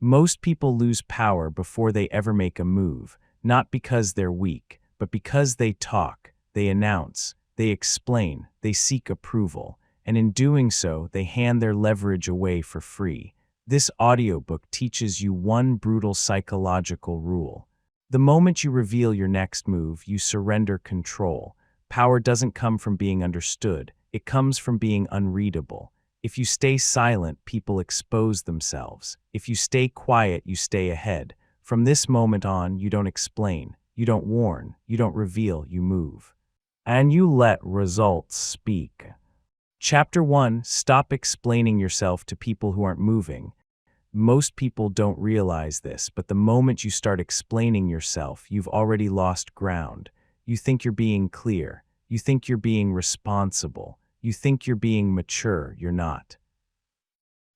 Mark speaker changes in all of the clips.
Speaker 1: Most people lose power before they ever make a move, not because they're weak, but because they talk, they announce, they explain, they seek approval, and in doing so, they hand their leverage away for free. This audiobook teaches you one brutal psychological rule. The moment you reveal your next move, you surrender control. Power doesn't come from being understood, it comes from being unreadable. If you stay silent, people expose themselves. If you stay quiet, you stay ahead. From this moment on, you don't explain, you don't warn, you don't reveal, you move. And you let results speak. Chapter 1: Stop explaining yourself to people who aren't moving. Most people don't realize this, but the moment you start explaining yourself, you've already lost ground. You think you're being clear. You think you're being responsible. You think you're being mature. You're not.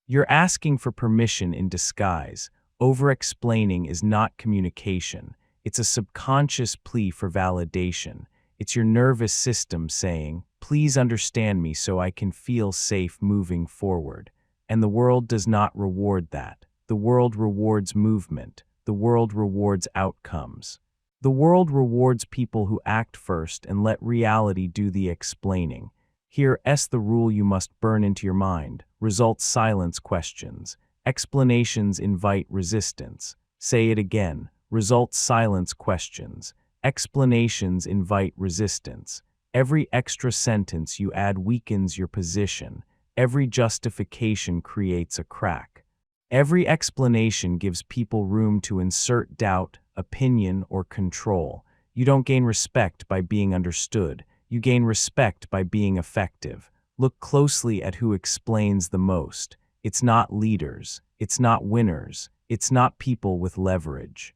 Speaker 1: You're asking for permission in disguise. Over-explaining is not communication. It's a subconscious plea for validation. It's your nervous system saying, "Please understand me so I can feel safe moving forward." And the world does not reward that. The world rewards movement. The world rewards outcomes. The world rewards people who act first and let reality do the explaining. Here's the rule you must burn into your mind. Results silence questions. Explanations invite resistance. Say it again. Results silence questions. Explanations invite resistance. Every extra sentence you add weakens your position. Every justification creates a crack. Every explanation gives people room to insert doubt, opinion, or control. You don't gain respect by being understood. You gain respect by being effective. Look closely at who explains the most. It's not leaders. It's not winners. It's not people with leverage.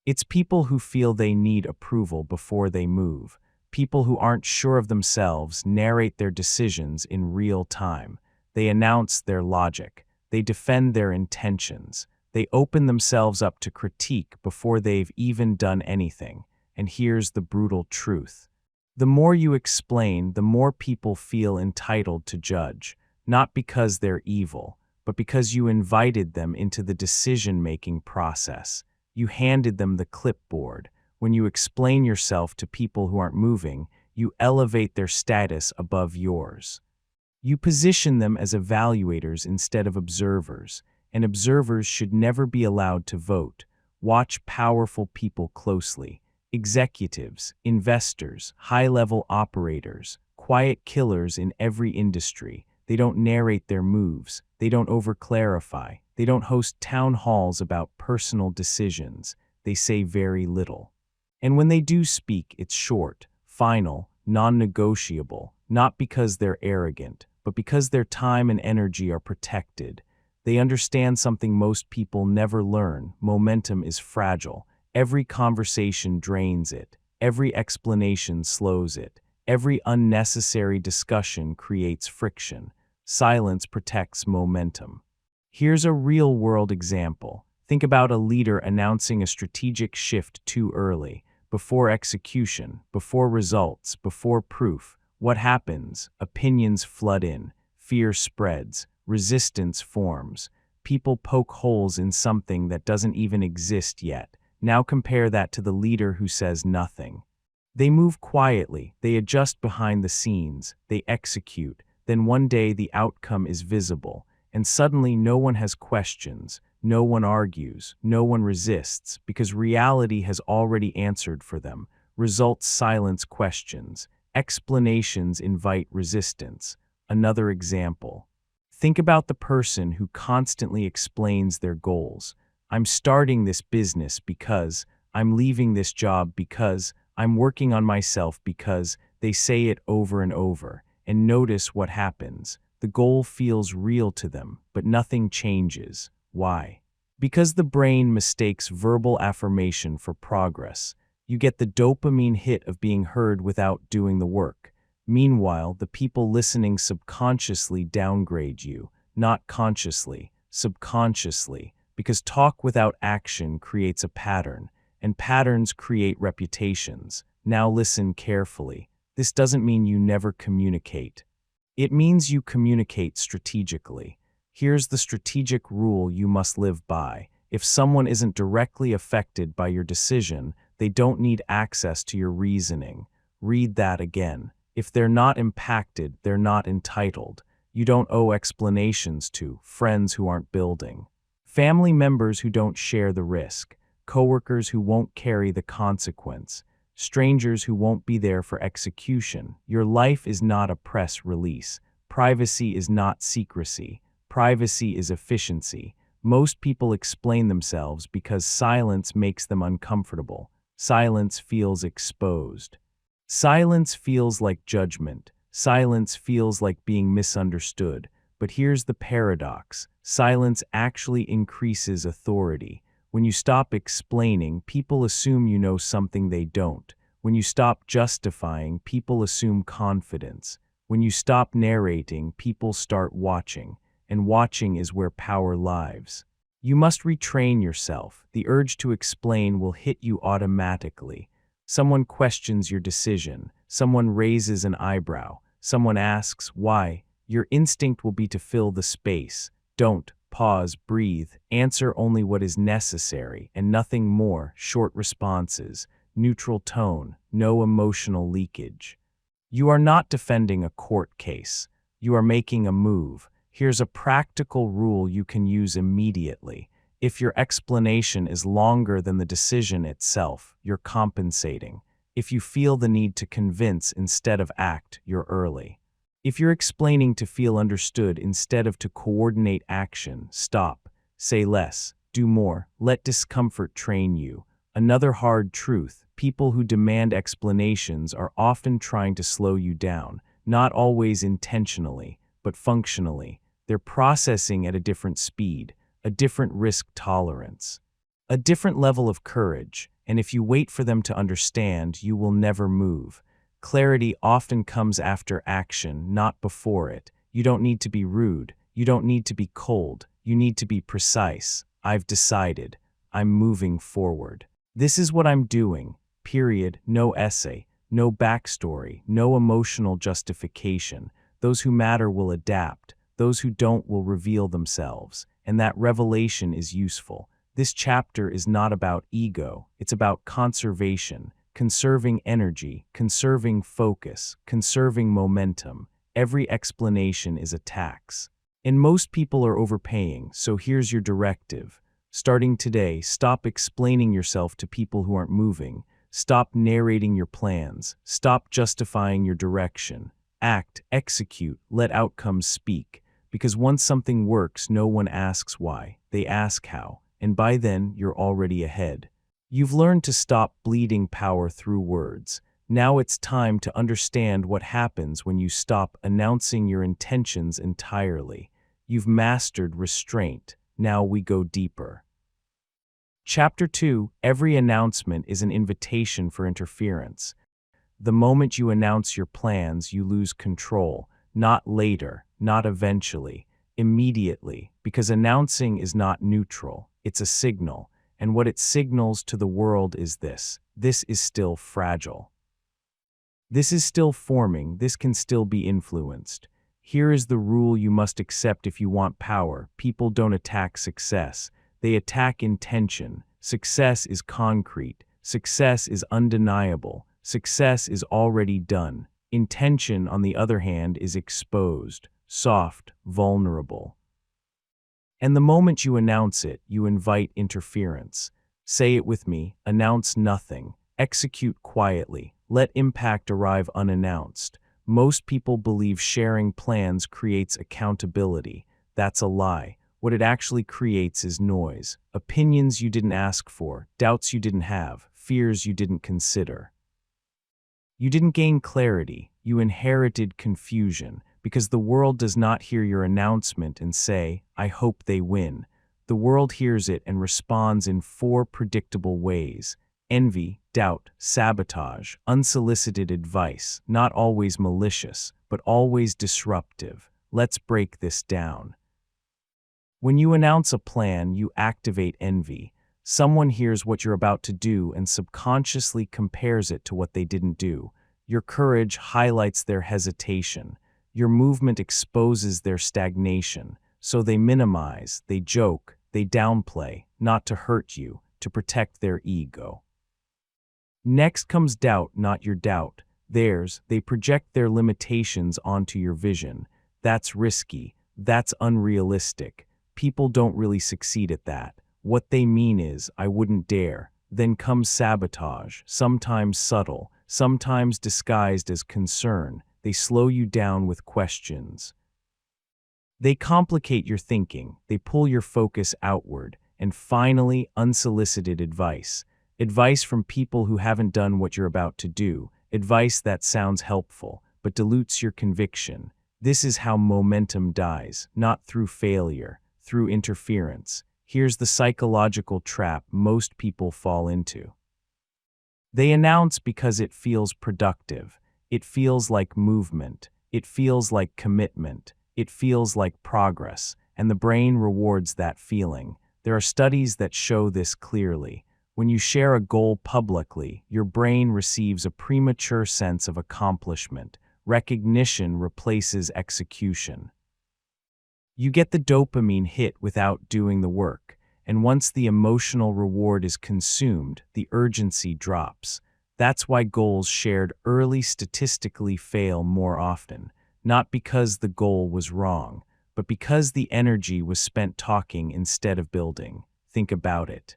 Speaker 1: It's people who feel they need approval before they move. People who aren't sure of themselves narrate their decisions in real time. They announce their logic. They defend their intentions. They open themselves up to critique before they've even done anything. And here's the brutal truth. The more you explain, the more people feel entitled to judge, not because they're evil, but because you invited them into the decision-making process. You handed them the clipboard. When you explain yourself to people who aren't moving, you elevate their status above yours. You position them as evaluators instead of observers, and observers should never be allowed to vote. Watch powerful people closely. Executives, investors, high-level operators, quiet killers in every industry. They don't narrate their moves. They don't over-clarify. They don't host town halls about personal decisions. They say very little. And when they do speak, it's short, final, non-negotiable, not because they're arrogant, but because their time and energy are protected. They understand something most people never learn. Momentum is fragile. Every conversation drains it. Every explanation slows it. Every unnecessary discussion creates friction. Silence protects momentum. Here's a real-world example. Think about a leader announcing a strategic shift too early, before execution, before results, before proof. What happens? Opinions flood in. Fear spreads. Resistance forms. People poke holes in something that doesn't even exist yet. Now compare that to the leader who says nothing. They move quietly, they adjust behind the scenes, they execute, then one day the outcome is visible, and suddenly no one has questions, no one argues, no one resists, because reality has already answered for them. Results silence questions, explanations invite resistance. Another example. Think about the person who constantly explains their goals. I'm starting this business because, I'm leaving this job because, I'm working on myself because. They say it over and over, and notice what happens. The goal feels real to them, but nothing changes. Why? Because the brain mistakes verbal affirmation for progress. You get the dopamine hit of being heard without doing the work. Meanwhile, the people listening subconsciously downgrade you, not consciously, subconsciously. Because talk without action creates a pattern, and patterns create reputations. Now listen carefully. This doesn't mean you never communicate. It means you communicate strategically. Here's the strategic rule you must live by. If someone isn't directly affected by your decision, they don't need access to your reasoning. Read that again. If they're not impacted, they're not entitled. You don't owe explanations to friends who aren't building, family members who don't share the risk, coworkers who won't carry the consequence, strangers who won't be there for execution. Your life is not a press release. Privacy is not secrecy. Privacy is efficiency. Most people explain themselves because silence makes them uncomfortable. Silence feels exposed. Silence feels like judgment. Silence feels like being misunderstood. But here's the paradox. Silence actually increases authority. When you stop explaining, people assume you know something they don't. When you stop justifying, people assume confidence. When you stop narrating, people start watching. And watching is where power lives. You must retrain yourself. The urge to explain will hit you automatically. Someone questions your decision. Someone raises an eyebrow. Someone asks why. Your instinct will be to fill the space. Don't pause, breathe, answer only what is necessary and nothing more. Short responses, neutral tone, no emotional leakage. You are not defending a court case. You are making a move. Here's a practical rule you can use immediately. If your explanation is longer than the decision itself, you're compensating. If you feel the need to convince instead of act, you're early. If you're explaining to feel understood instead of to coordinate action, stop. Say less, do more, let discomfort train you. Another hard truth, people who demand explanations are often trying to slow you down, not always intentionally, but functionally. They're processing at a different speed, a different risk tolerance, a different level of courage, and if you wait for them to understand, you will never move. Clarity often comes after action, not before it. You don't need to be rude. You don't need to be cold. You need to be precise. I've decided. I'm moving forward. This is what I'm doing. Period. No essay. No backstory. No emotional justification. Those who matter will adapt. Those who don't will reveal themselves. And that revelation is useful. This chapter is not about ego. It's about conservation. Conserving energy, conserving focus, conserving momentum. Every explanation is a tax. And most people are overpaying, so here's your directive. Starting today, stop explaining yourself to people who aren't moving. Stop narrating your plans. Stop justifying your direction. Act, execute, let outcomes speak. Because once something works, no one asks why. They ask how. And by then, you're already ahead. You've learned to stop bleeding power through words. Now it's time to understand what happens when you stop announcing your intentions entirely. You've mastered restraint. Now we go deeper. Chapter 2, every announcement is an invitation for interference. The moment you announce your plans, you lose control. Not later, not eventually, immediately, because announcing is not neutral. It's a signal. And what it signals to the world is this. This is still fragile. This is still forming. This can still be influenced. Here is the rule you must accept if you want power. People don't attack success. They attack intention. Success is concrete. Success is undeniable. Success is already done. Intention, on the other hand, is exposed, soft, vulnerable. And the moment you announce it, you invite interference. Say it with me, announce nothing. Execute quietly. Let impact arrive unannounced. Most people believe sharing plans creates accountability. That's a lie. What it actually creates is noise. Opinions you didn't ask for, doubts you didn't have, fears you didn't consider. You didn't gain clarity, you inherited confusion. Because the world does not hear your announcement and say, I hope they win. The world hears it and responds in 4 predictable ways. Envy, doubt, sabotage, unsolicited advice, not always malicious, but always disruptive. Let's break this down. When you announce a plan, you activate envy. Someone hears what you're about to do and subconsciously compares it to what they didn't do. Your courage highlights their hesitation. Your movement exposes their stagnation, so they minimize, they joke, they downplay, not to hurt you, to protect their ego. Next comes doubt, not your doubt. Theirs. They project their limitations onto your vision. That's risky. That's unrealistic. People don't really succeed at that. What they mean is, I wouldn't dare. Then comes sabotage, sometimes subtle, sometimes disguised as concern. They slow you down with questions. They complicate your thinking. They pull your focus outward. And finally, unsolicited advice. Advice from people who haven't done what you're about to do. Advice that sounds helpful, but dilutes your conviction. This is how momentum dies, not through failure, through interference. Here's the psychological trap most people fall into. They announce because it feels productive. It feels like movement. It feels like commitment. It feels like progress, and the brain rewards that feeling. There are studies that show this clearly. When you share a goal publicly, your brain receives a premature sense of accomplishment. Recognition replaces execution. You get the dopamine hit without doing the work, and once the emotional reward is consumed, the urgency drops. That's why goals shared early statistically fail more often, not because the goal was wrong, but because the energy was spent talking instead of building. Think about it.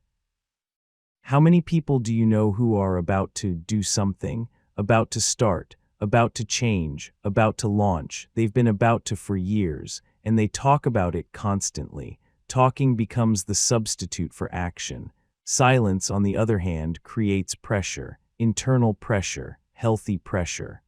Speaker 1: How many people do you know who are about to do something, about to start, about to change, about to launch? They've been about to for years, and they talk about it constantly. Talking becomes the substitute for action. Silence, on the other hand, creates pressure, internal pressure, healthy pressure.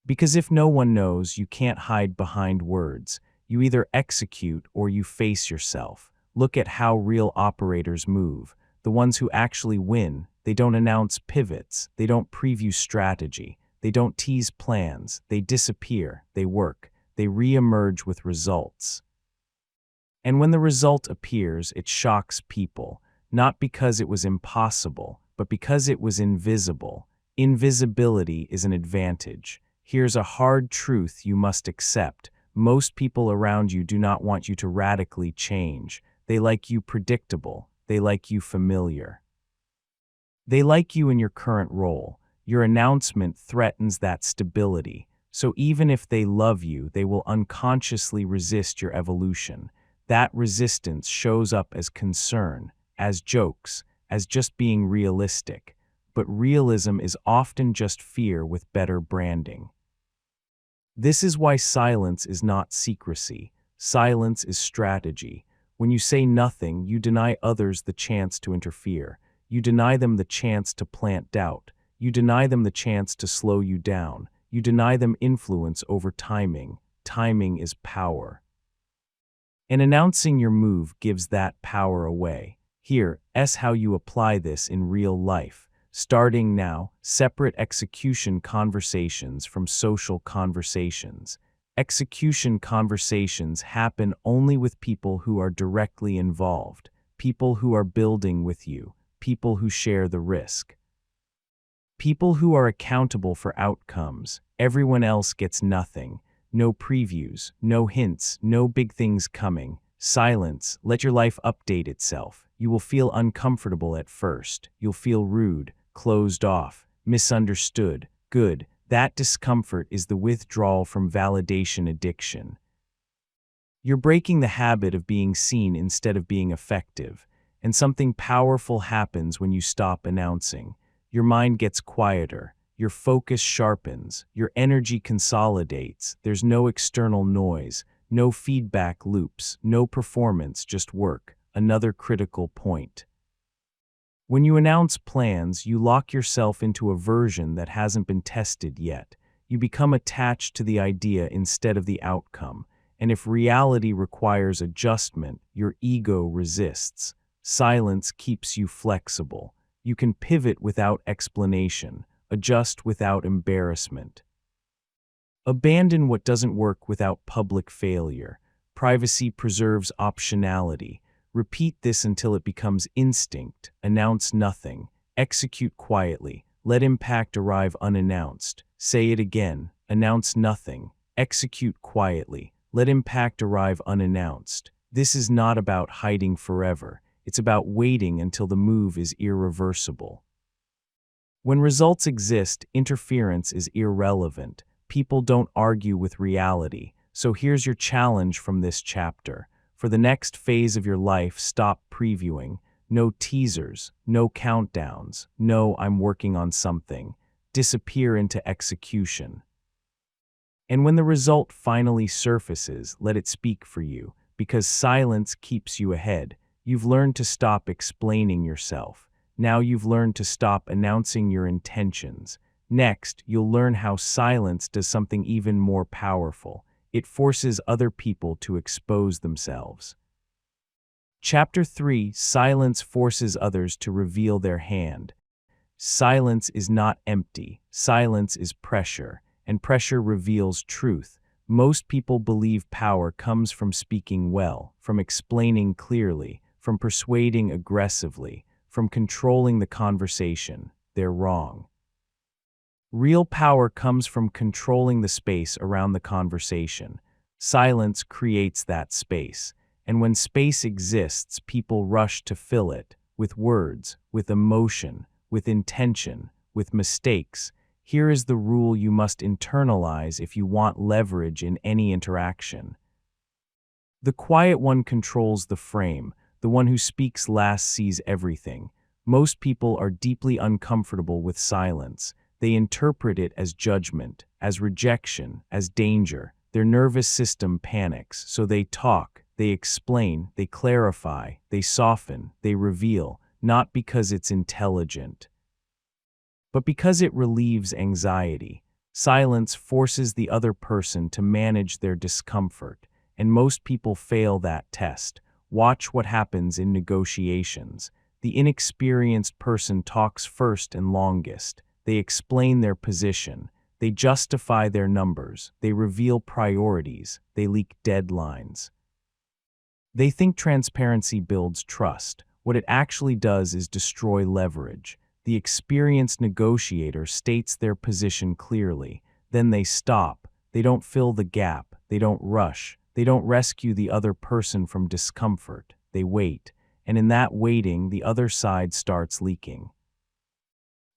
Speaker 1: Because if no one knows, you can't hide behind words. You either execute or you face yourself. Look at how real operators move. The ones who actually win, they don't announce pivots, they don't preview strategy, they don't tease plans, they disappear, they work, they re-emerge with results. And when the result appears, it shocks people, not because it was impossible, but because it was invisible. Invisibility is an advantage. Here's a hard truth you must accept. Most people around you do not want you to radically change. They like you predictable. They like you familiar. They like you in your current role. Your announcement threatens that stability. So even if they love you, they will unconsciously resist your evolution. That resistance shows up as concern, as jokes, as just being realistic. But realism is often just fear with better branding. This is why silence is not secrecy. Silence is strategy. When you say nothing, you deny others the chance to interfere. You deny them the chance to plant doubt. You deny them the chance to slow you down. You deny them influence over timing. Timing is power. And announcing your move gives that power away. Here's how you apply this in real life. Starting now, separate execution conversations from social conversations. Execution conversations happen only with people who are directly involved, people who are building with you, people who share the risk. People who are accountable for outcomes. Everyone else gets nothing. No previews, no hints, no big things coming. Silence. Let your life update itself. You will feel uncomfortable at first. You'll feel rude, closed off, misunderstood. Good. That discomfort is the withdrawal from validation addiction. You're breaking the habit of being seen instead of being effective, and something powerful happens when you stop announcing. Your mind gets quieter, your focus sharpens, your energy consolidates. There's no external noise, no feedback loops, no performance, just work. Another critical point. When you announce plans, you lock yourself into a version that hasn't been tested yet. You become attached to the idea instead of the outcome, and if reality requires adjustment, your ego resists. Silence keeps you flexible. You can pivot without explanation, adjust without embarrassment. Abandon what doesn't work without public failure. Privacy preserves optionality. Repeat this until it becomes instinct. Announce nothing. Execute quietly. Let impact arrive unannounced. Say it again. Announce nothing. Execute quietly. Let impact arrive unannounced. This is not about hiding forever. It's about waiting until the move is irreversible. When results exist, interference is irrelevant. People don't argue with reality. So here's your challenge from this chapter. For the next phase of your life, stop previewing. No teasers, no countdowns, no "I'm working on something." Disappear into execution. And when the result finally surfaces, let it speak for you, because silence keeps you ahead. You've learned to stop explaining yourself. Now you've learned to stop announcing your intentions. Next, you'll learn how silence does something even more powerful. It forces other people to expose themselves. Chapter 3: Silence forces others to reveal their hand. Silence is not empty. Silence is pressure, and pressure reveals truth. Most people believe power comes from speaking well, from explaining clearly, from persuading aggressively, from controlling the conversation. They're wrong. Real power comes from controlling the space around the conversation. Silence creates that space, and when space exists, people rush to fill it with words, with emotion, with intention, with mistakes. Here is the rule you must internalize if you want leverage in any interaction. The quiet one controls the frame. The one who speaks last sees everything. Most people are deeply uncomfortable with silence. They interpret it as judgment, as rejection, as danger. Their nervous system panics, so they talk, they explain, they clarify, they soften, they reveal, not because it's intelligent, but because it relieves anxiety. Silence forces the other person to manage their discomfort, and most people fail that test. Watch what happens in negotiations. The inexperienced person talks first and longest. They explain their position. They justify their numbers. They reveal priorities. They leak deadlines. They think transparency builds trust. What it actually does is destroy leverage. The experienced negotiator states their position clearly. Then they stop. They don't fill the gap. They don't rush. They don't rescue the other person from discomfort. They wait. And in that waiting, the other side starts leaking.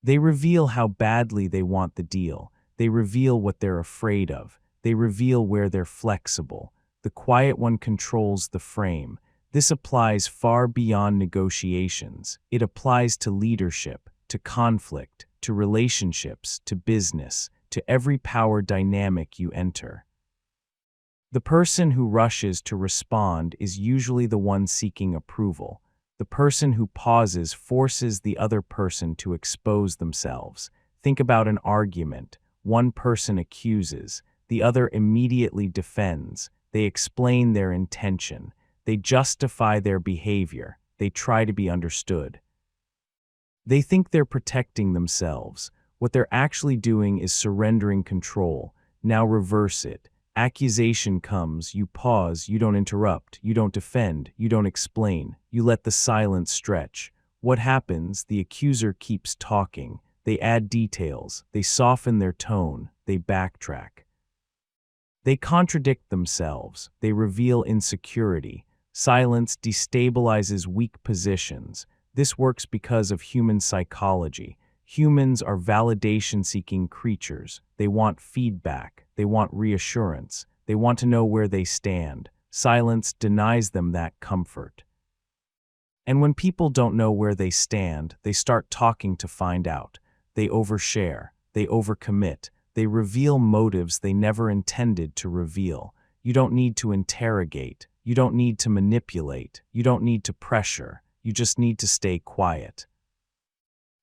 Speaker 1: They reveal how badly they want the deal. They reveal what they're afraid of. They reveal where they're flexible. The quiet one controls the frame. This applies far beyond negotiations. It applies to leadership, to conflict, to relationships, to business, to every power dynamic you enter. The person who rushes to respond is usually the one seeking approval. The person who pauses forces the other person to expose themselves. Think about an argument. One person accuses, the other immediately defends. They explain their intention. They justify their behavior. They try to be understood. They think they're protecting themselves. What they're actually doing is surrendering control. Now reverse it. Accusation comes, you pause, you don't interrupt, you don't defend, you don't explain, you let the silence stretch. What happens? The accuser keeps talking. They add details, they soften their tone, they backtrack. They contradict themselves, they reveal insecurity. Silence destabilizes weak positions. This works because of human psychology. Humans are validation-seeking creatures. They want feedback. They want reassurance. They want to know where they stand. Silence denies them that comfort. And when people don't know where they stand, they start talking to find out. They overshare. They overcommit. They reveal motives they never intended to reveal. You don't need to interrogate. You don't need to manipulate. You don't need to pressure. You just need to stay quiet.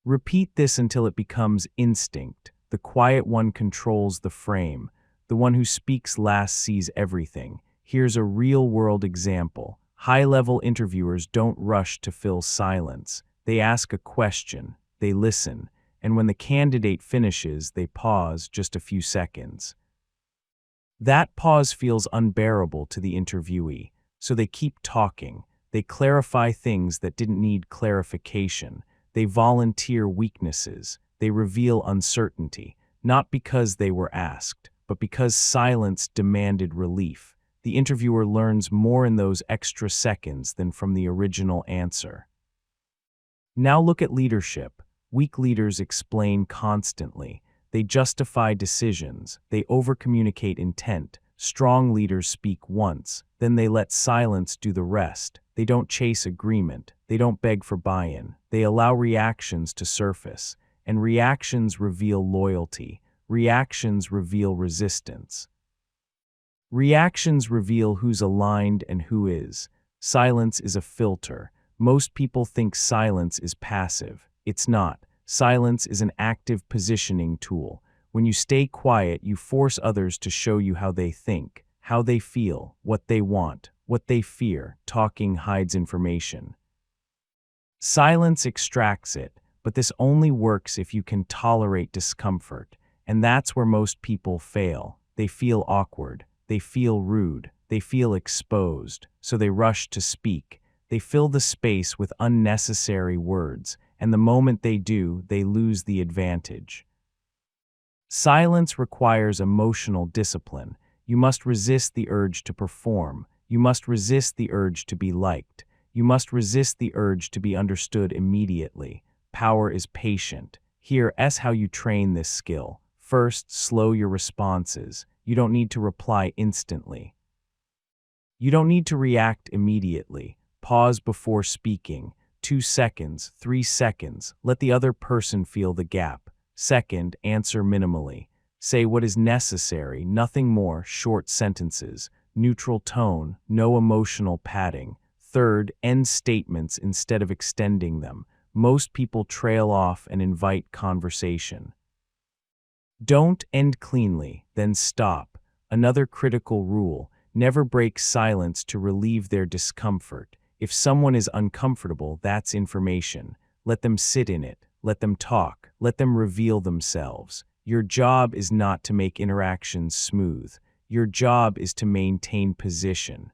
Speaker 1: Repeat this until it becomes instinct. The quiet one controls the frame. The one who speaks last sees everything. Here's a real-world example. High-level interviewers don't rush to fill silence. They ask a question, they listen, and when the candidate finishes, they pause just a few seconds. That pause feels unbearable to the interviewee, so they keep talking. They clarify things that didn't need clarification. They volunteer weaknesses. They reveal uncertainty, not because they were asked, but because silence demanded relief. The interviewer learns more in those extra seconds than from the original answer. Now look at leadership. Weak leaders explain constantly. They justify decisions. They overcommunicate intent. Strong leaders speak once, then they let silence do the rest. They don't chase agreement. They don't beg for buy-in. They allow reactions to surface. And reactions reveal loyalty. Reactions reveal resistance. Reactions reveal who's aligned and who is. Silence is a filter. Most people think silence is passive. It's not. Silence is an active positioning tool. When you stay quiet, you force others to show you how they think, how they feel, what they want, what they fear. Talking hides information. Silence extracts it, but this only works if you can tolerate discomfort. And that's where most people fail. They feel awkward. They feel rude. They feel exposed. So they rush to speak. They fill the space with unnecessary words. And the moment they do, they lose the advantage. Silence requires emotional discipline. You must resist the urge to perform. You must resist the urge to be liked. You must resist the urge to be understood immediately. Power is patient. Here's how you train this skill. First, slow your responses. You don't need to reply instantly. You don't need to react immediately. Pause before speaking. 2 seconds, 3 seconds. Let the other person feel the gap. Second, answer minimally. Say what is necessary, nothing more. Short sentences. Neutral tone, no emotional padding. Third, end statements instead of extending them. Most people trail off and invite conversation. Don't end cleanly, then stop. Another critical rule: never break silence to relieve their discomfort. If someone is uncomfortable, that's information. Let them sit in it. Let them talk. Let them reveal themselves. Your job is not to make interactions smooth. Your job is to maintain position.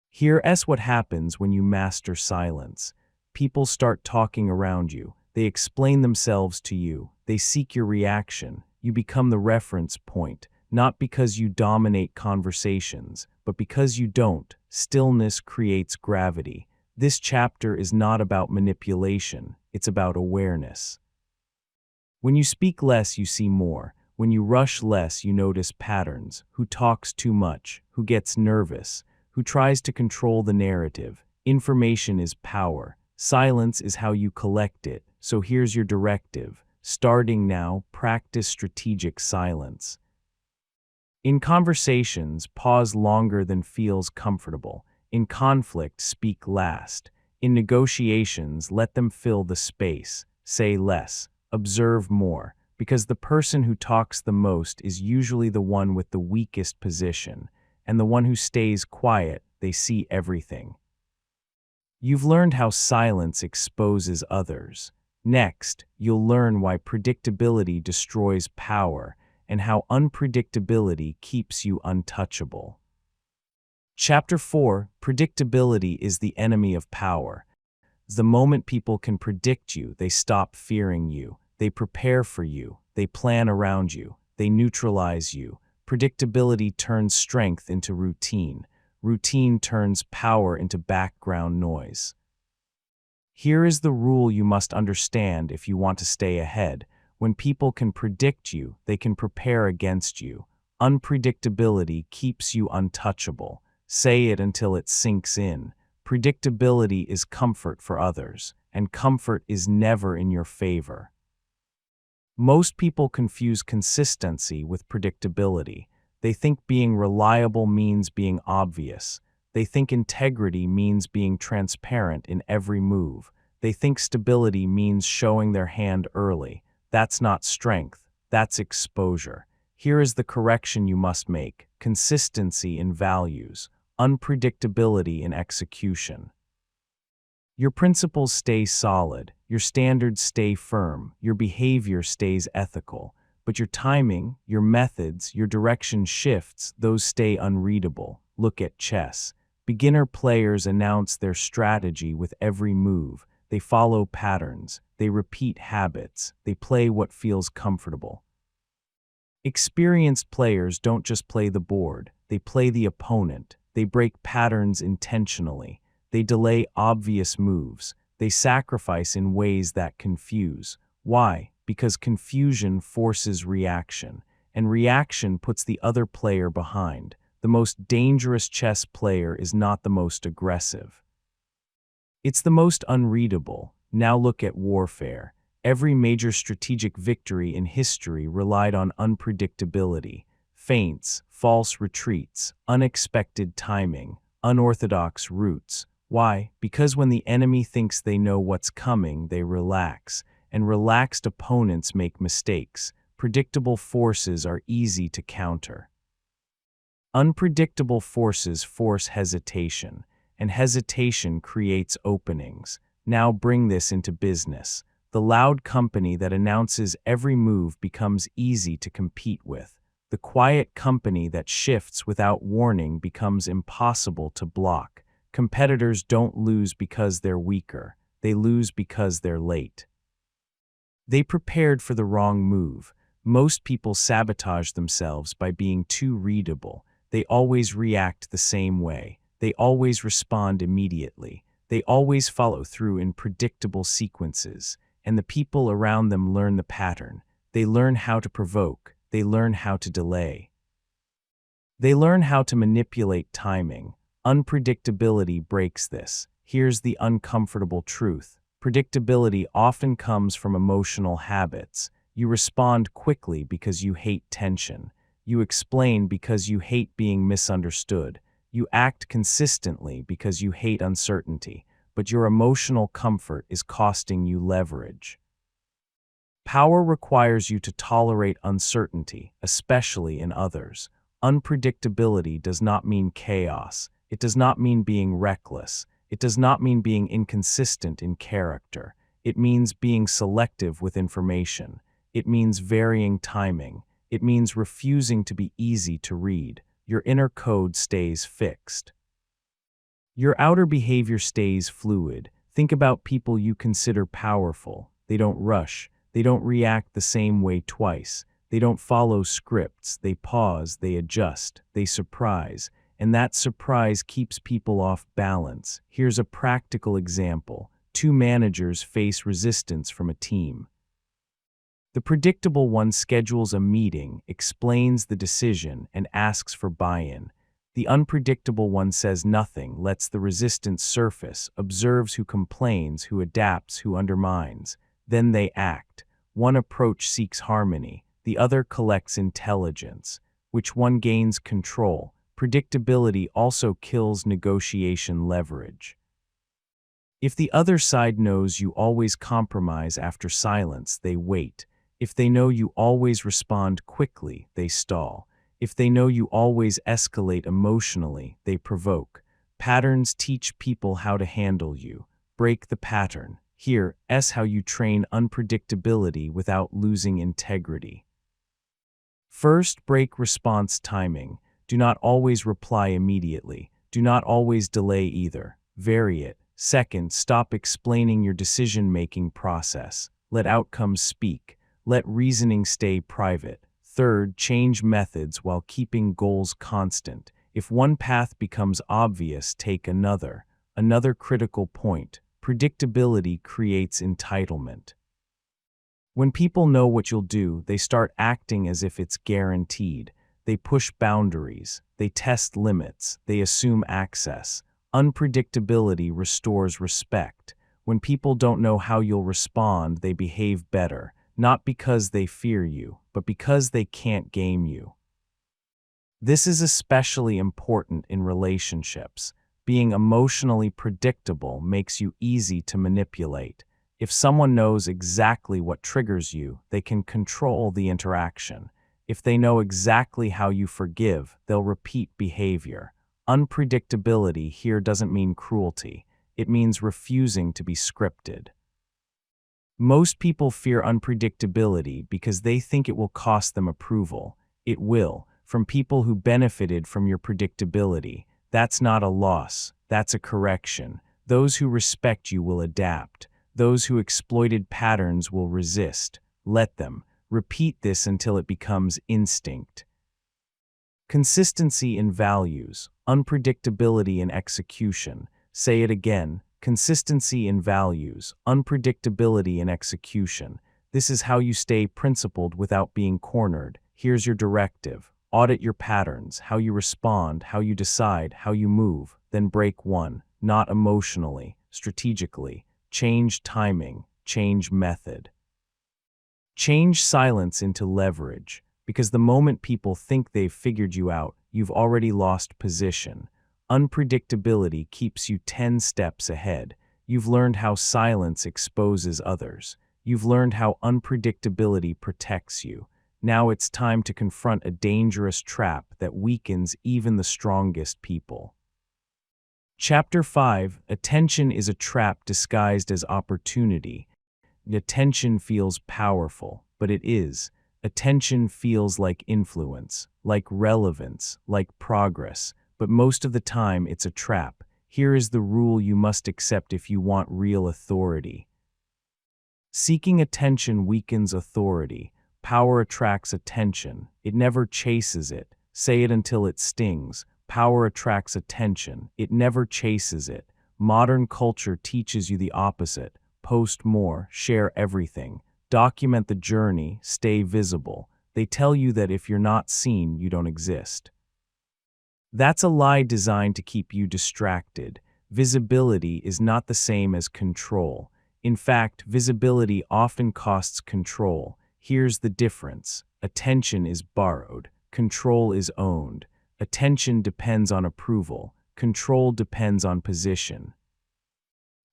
Speaker 1: Here's what happens when you master silence. People start talking around you. They explain themselves to you. They seek your reaction. You become the reference point, not because you dominate conversations, but because you don't. Stillness creates gravity. This chapter is not about manipulation. It's about awareness. When you speak less, you see more. When you rush less, you notice patterns. Who talks too much? Who gets nervous? Who tries to control the narrative? Information is power. Silence is how you collect it. So here's your directive. Starting now, practice strategic silence. In conversations, pause longer than feels comfortable. In conflict, speak last. In negotiations, let them fill the space. Say less. Observe more. Because the person who talks the most is usually the one with the weakest position. And the one who stays quiet, they see everything. You've learned how silence exposes others. Next, you'll learn why predictability destroys power and how unpredictability keeps you untouchable. Chapter 4: Predictability is the enemy of power. The moment people can predict you, they stop fearing you. They prepare for you. They plan around you. They neutralize you. Predictability turns strength into routine. Routine turns power into background noise. Here is the rule you must understand if you want to stay ahead. When people can predict you, they can prepare against you. Unpredictability keeps you untouchable. Say it until it sinks in. Predictability is comfort for others, and comfort is never in your favor. Most people confuse consistency with predictability. They think being reliable means being obvious. They think integrity means being transparent in every move. They think stability means showing their hand early. That's not strength, that's exposure. Here is the correction you must make: consistency in values, unpredictability in execution. Your principles stay solid, your standards stay firm, your behavior stays ethical, but your timing, your methods, your direction shifts, those stay unreadable. Look at chess. Beginner players announce their strategy with every move. They follow patterns, they repeat habits, they play what feels comfortable. Experienced players don't just play the board, they play the opponent, they break patterns intentionally, they delay obvious moves, they sacrifice in ways that confuse. Why? Because confusion forces reaction, and reaction puts the other player behind. The most dangerous chess player is not the most aggressive. It's the most unreadable. Now look at warfare. Every major strategic victory in history relied on unpredictability, feints, false retreats, unexpected timing, unorthodox routes. Why? Because when the enemy thinks they know what's coming, they relax, and relaxed opponents make mistakes. Predictable forces are easy to counter. Unpredictable forces force hesitation, and hesitation creates openings. Now bring this into business. The loud company that announces every move becomes easy to compete with. The quiet company that shifts without warning becomes impossible to block. Competitors don't lose because they're weaker. They lose because they're late. They prepared for the wrong move. Most people sabotage themselves by being too readable. They always react the same way. They always respond immediately. They always follow through in predictable sequences. And the people around them learn the pattern. They learn how to provoke. They learn how to delay. They learn how to manipulate timing. Unpredictability breaks this. Here's the uncomfortable truth. Predictability often comes from emotional habits. You respond quickly because you hate tension. You explain because you hate being misunderstood. You act consistently because you hate uncertainty, but your emotional comfort is costing you leverage. Power requires you to tolerate uncertainty, especially in others. Unpredictability does not mean chaos. It does not mean being reckless. It does not mean being inconsistent in character. It means being selective with information. It means varying timing. It means refusing to be easy to read. Your inner code stays fixed. Your outer behavior stays fluid. Think about people you consider powerful. They don't rush. They don't react the same way twice. They don't follow scripts. They pause. They adjust. They surprise. And that surprise keeps people off balance. Here's a practical example. Two managers face resistance from a team. The predictable one schedules a meeting, explains the decision, and asks for buy-in. The unpredictable one says nothing, lets the resistance surface, observes who complains, who adapts, who undermines. Then they act. One approach seeks harmony, the other collects intelligence. Which one gains control? Predictability also kills negotiation leverage. If the other side knows you always compromise after silence, they wait. If they know you always respond quickly, they stall. If they know you always escalate emotionally, they provoke. Patterns teach people how to handle you. Break the pattern. Here's how you train unpredictability without losing integrity. First, break response timing. Do not always reply immediately. Do not always delay either. Vary it. Second, stop explaining your decision-making process. Let outcomes speak. Let reasoning stay private. Third, change methods while keeping goals constant. If one path becomes obvious, take another. Another critical point. Predictability creates entitlement. When people know what you'll do, they start acting as if it's guaranteed. They push boundaries. They test limits. They assume access. Unpredictability restores respect. When people don't know how you'll respond, they behave better. Not because they fear you, but because they can't game you. This is especially important in relationships. Being emotionally predictable makes you easy to manipulate. If someone knows exactly what triggers you, they can control the interaction. If they know exactly how you forgive, they'll repeat behavior. Unpredictability here doesn't mean cruelty. It means refusing to be scripted. Most people fear unpredictability because they think it will cost them approval. It will, from people who benefited from your predictability. That's not a loss, that's a correction. Those who respect you will adapt. Those who exploited patterns will resist. Let them. Repeat this until it becomes instinct. Consistency in values, unpredictability in execution. Say it again. Consistency in values, unpredictability in execution. This is how you stay principled without being cornered. Here's your directive. Audit your patterns, how you respond, how you decide, how you move. Then break one, not emotionally, strategically. Change timing, change method. Change silence into leverage, because the moment people think they've figured you out, you've already lost position. Unpredictability keeps you 10 steps ahead. You've learned how silence exposes others. You've learned how unpredictability protects you. Now it's time to confront a dangerous trap that weakens even the strongest people. Chapter 5: Attention is a trap disguised as opportunity. Attention feels powerful, but it is. Attention feels like influence, like relevance, like progress, but most of the time it's a trap. Here is the rule you must accept if you want real authority. Seeking attention weakens authority. Power attracts attention. It never chases it. Say it until it stings. Power attracts attention. It never chases it. Modern culture teaches you the opposite. Post more, share everything. Document the journey, stay visible. They tell you that if you're not seen, you don't exist. That's a lie designed to keep you distracted. Visibility is not the same as control. In fact, visibility often costs control. Here's the difference. Attention is borrowed. Control is owned. Attention depends on approval. Control depends on position.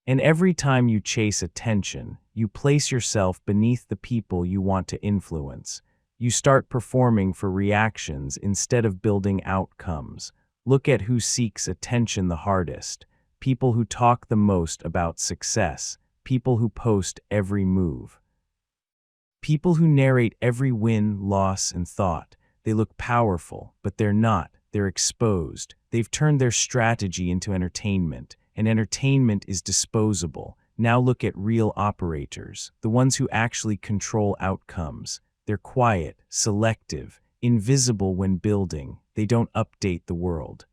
Speaker 1: And every time you chase attention, you place yourself beneath the people you want to influence. You start performing for reactions instead of building outcomes. Look at who seeks attention the hardest. People who talk the most about success. People who post every move. People who narrate every win, loss, and thought. They look powerful, but they're not. They're exposed. They've turned their strategy into entertainment, and entertainment is disposable. Now look at real operators, the ones who actually control outcomes. They're quiet, selective, invisible when building. They don't update the world.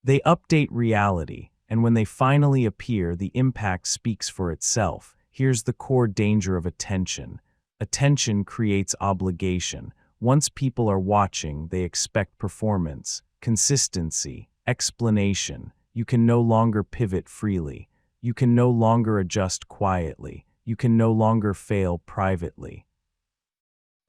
Speaker 1: They update reality, and when they finally appear, the impact speaks for itself. Here's the core danger of attention. Attention creates obligation. Once people are watching, they expect performance, consistency, explanation. You can no longer pivot freely. You can no longer adjust quietly. You can no longer fail privately.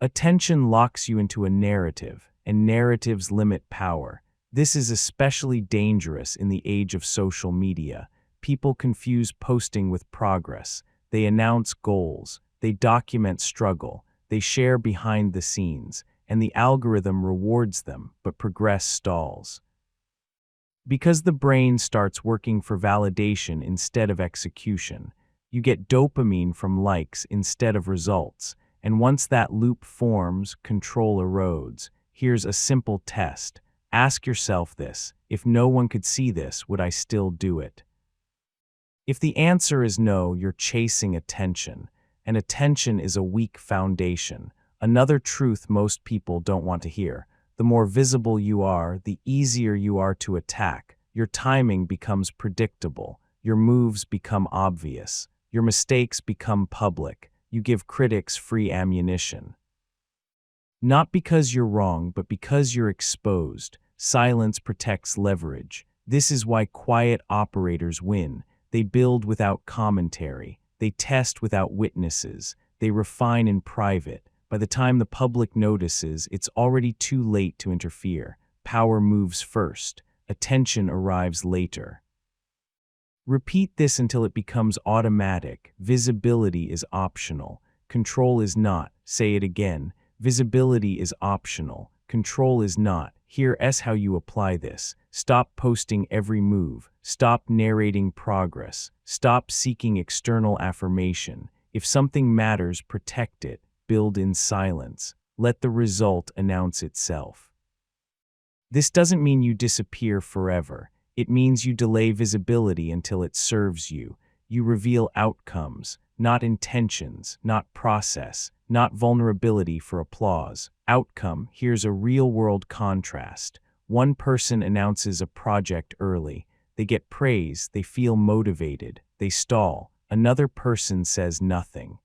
Speaker 1: Attention locks you into a narrative, and narratives limit power. This is especially dangerous in the age of social media. People confuse posting with progress. They announce goals. They document struggle. They share behind the scenes, and the algorithm rewards them, but progress stalls. Because the brain starts working for validation instead of execution, you get dopamine from likes instead of results, and once that loop forms, control erodes. Here's a simple test. Ask yourself this: if no one could see this, would I still do it? If the answer is no, you're chasing attention, and attention is a weak foundation. Another truth most people don't want to hear: the more visible you are, the easier you are to attack. Your timing becomes predictable. Your moves become obvious. Your mistakes become public. You give critics free ammunition. Not because you're wrong, but because you're exposed. Silence protects leverage. This is why quiet operators win. They build without commentary. They test without witnesses. They refine in private. By the time the public notices, it's already too late to interfere. Power moves first. Attention arrives later. Repeat this until it becomes automatic. Visibility is optional. Control is not. Say it again. Visibility is optional. Control is not. Here's how you apply this. Stop posting every move. Stop narrating progress. Stop seeking external affirmation. If something matters, protect it. Build in silence. Let the result announce itself. This doesn't mean you disappear forever. It means you delay visibility until it serves you. You reveal outcomes, not intentions, not process, not vulnerability for applause, Outcome, here's a real-world contrast. One person announces a project early. They get praise, they feel motivated, they stall. Another person says nothing.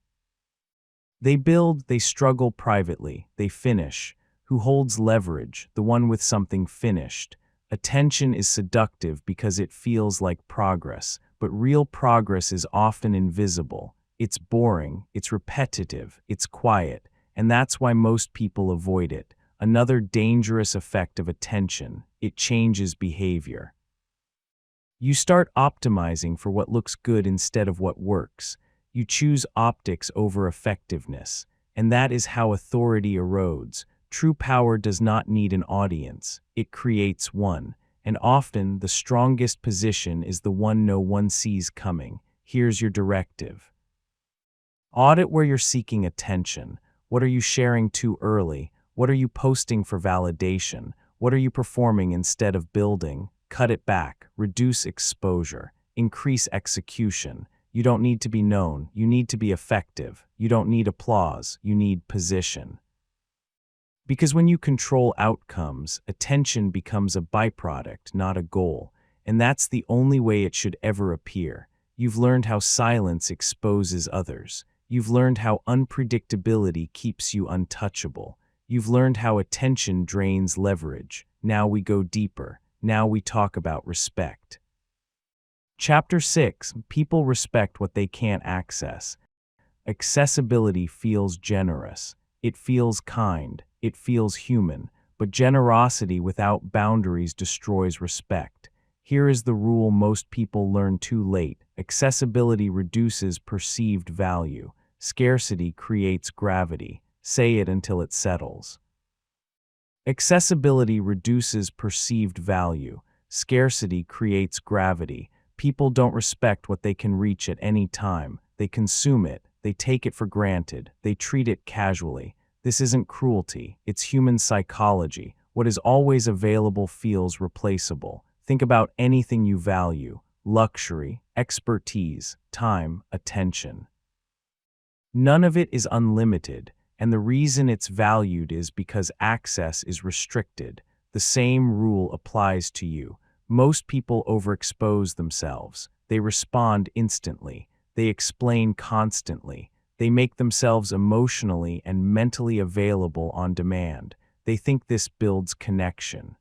Speaker 1: They build, they struggle privately, they finish. Who holds leverage? The one with something finished. Attention is seductive because it feels like progress, but real progress is often invisible. It's boring, it's repetitive, it's quiet, and that's why most people avoid it. Another dangerous effect of attention, it changes behavior. You start optimizing for what looks good instead of what works. You choose optics over effectiveness, and that is how authority erodes. True power does not need an audience, it creates one, and often the strongest position is the one no one sees coming. Here's your directive. Audit where you're seeking attention. What are you sharing too early? What are you posting for validation? What are you performing instead of building? Cut it back, reduce exposure, increase execution. You don't need to be known, you need to be effective. You don't need applause, you need position. Because when you control outcomes, attention becomes a byproduct, not a goal, and that's the only way it should ever appear. You've learned how silence exposes others. You've learned how unpredictability keeps you untouchable. You've learned how attention drains leverage. Now we go deeper. Now we talk about respect. Chapter 6. People respect what they can't access. Accessibility feels generous. It feels kind. It feels human. But generosity without boundaries destroys respect. Here is the rule most people learn too late. Accessibility reduces perceived value. Scarcity creates gravity. Say it until it settles. Accessibility reduces perceived value. Scarcity creates gravity. People don't respect what they can reach at any time. They consume it. They take it for granted. They treat it casually. This isn't cruelty. It's human psychology. What is always available feels replaceable. Think about anything you value: luxury, expertise, time, attention. None of it is unlimited, and the reason it's valued is because access is restricted. The same rule applies to you. Most people overexpose themselves. They respond instantly. They explain constantly. They make themselves emotionally and mentally available on demand. They think this builds connection.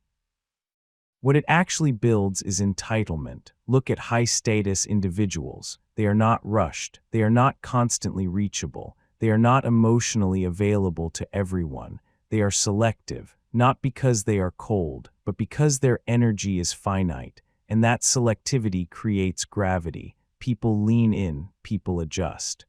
Speaker 1: What it actually builds is entitlement. Look at high-status individuals. They are not rushed. They are not constantly reachable. They are not emotionally available to everyone. They are selective, not because they are cold, but because their energy is finite, and that selectivity creates gravity. People lean in, people adjust.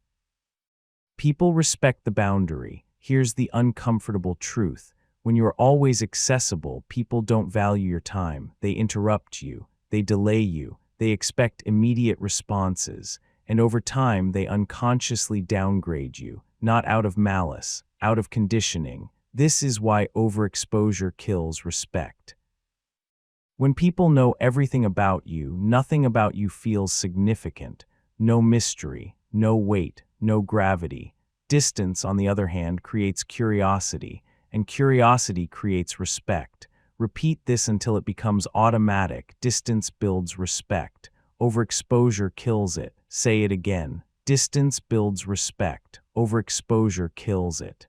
Speaker 1: People respect the boundary. Here's the uncomfortable truth. When you're always accessible, people don't value your time. They interrupt you. They delay you. They expect immediate responses. And over time, they unconsciously downgrade you, not out of malice, out of conditioning. This is why overexposure kills respect. When people know everything about you, nothing about you feels significant. No mystery, no weight, no gravity. Distance, on the other hand, creates curiosity, and curiosity creates respect. Repeat this until it becomes automatic. Distance builds respect. Overexposure kills it. Say it again. Distance builds respect. Overexposure kills it.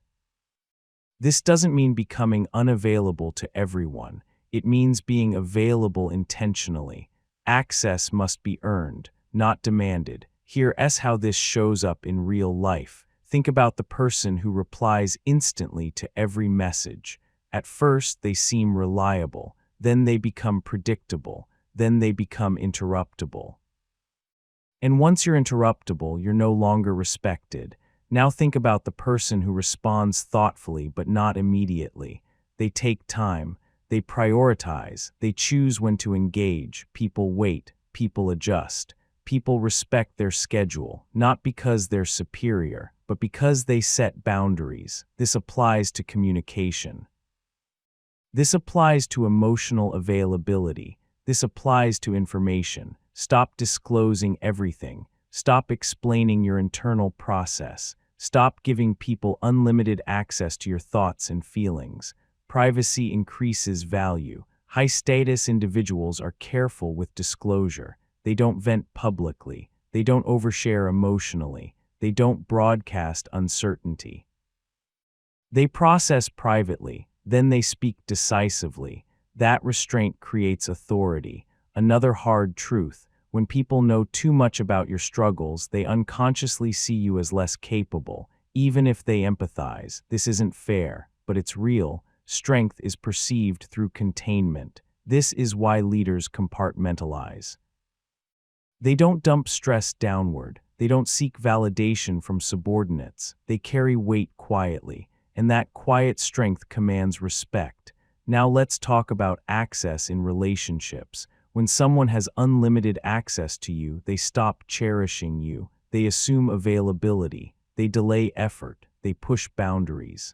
Speaker 1: This doesn't mean becoming unavailable to everyone. It means being available intentionally. Access must be earned, not demanded. Here's how this shows up in real life. Think about the person who replies instantly to every message. At first, they seem reliable. Then they become predictable. Then they become interruptible. And once you're interruptible, you're no longer respected. Now think about the person who responds thoughtfully but not immediately. They take time. They prioritize. They choose when to engage. People wait. People adjust. People respect their schedule, not because they're superior, but because they set boundaries. This applies to communication. This applies to emotional availability. This applies to information. Stop disclosing everything. Stop explaining your internal process. Stop giving people unlimited access to your thoughts and feelings. Privacy increases value. High-status individuals are careful with disclosure. They don't vent publicly. They don't overshare emotionally. They don't broadcast uncertainty. They process privately, then they speak decisively. That restraint creates authority. Another hard truth: when people know too much about your struggles, they unconsciously see you as less capable, even if they empathize. This isn't fair, but it's real. Strength is perceived through containment. This is why leaders compartmentalize. They don't dump stress downward. They don't seek validation from subordinates. They carry weight quietly, and that quiet strength commands respect. Now let's talk about access in relationships. When someone has unlimited access to you, they stop cherishing you. They assume availability. They delay effort. They push boundaries.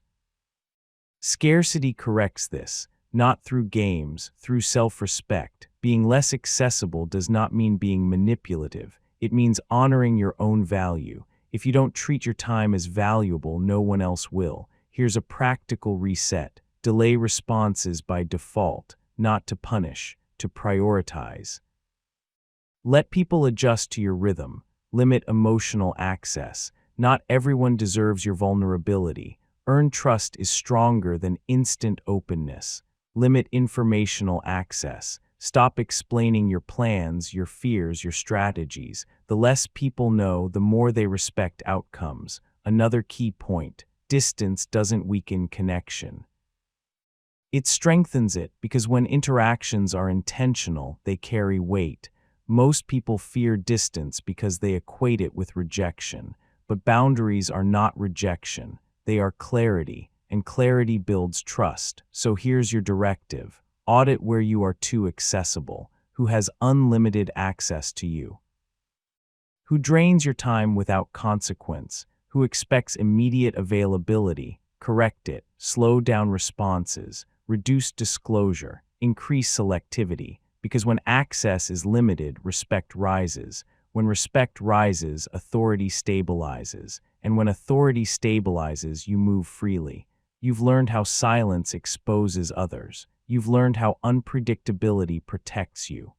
Speaker 1: Scarcity corrects this, not through games, through self-respect. Being less accessible does not mean being manipulative. It means honoring your own value. If you don't treat your time as valuable, no one else will. Here's a practical reset. Delay responses by default, not to punish, to prioritize. Let people adjust to your rhythm. Limit emotional access. Not everyone deserves your vulnerability. Earned trust is stronger than instant openness. Limit informational access. Stop explaining your plans, your fears, your strategies. The less people know, the more they respect outcomes. Another key point: distance doesn't weaken connection. It strengthens it, because when interactions are intentional, they carry weight. Most people fear distance because they equate it with rejection. But boundaries are not rejection. They are clarity, and clarity builds trust. So here's your directive. Audit where you are too accessible. Who has unlimited access to you? Who drains your time without consequence? Who expects immediate availability? Correct it. Slow down responses. Reduce disclosure. Increase selectivity. Because when access is limited, respect rises. When respect rises, authority stabilizes. And when authority stabilizes, you move freely. You've learned how silence exposes others. You've learned how unpredictability protects you.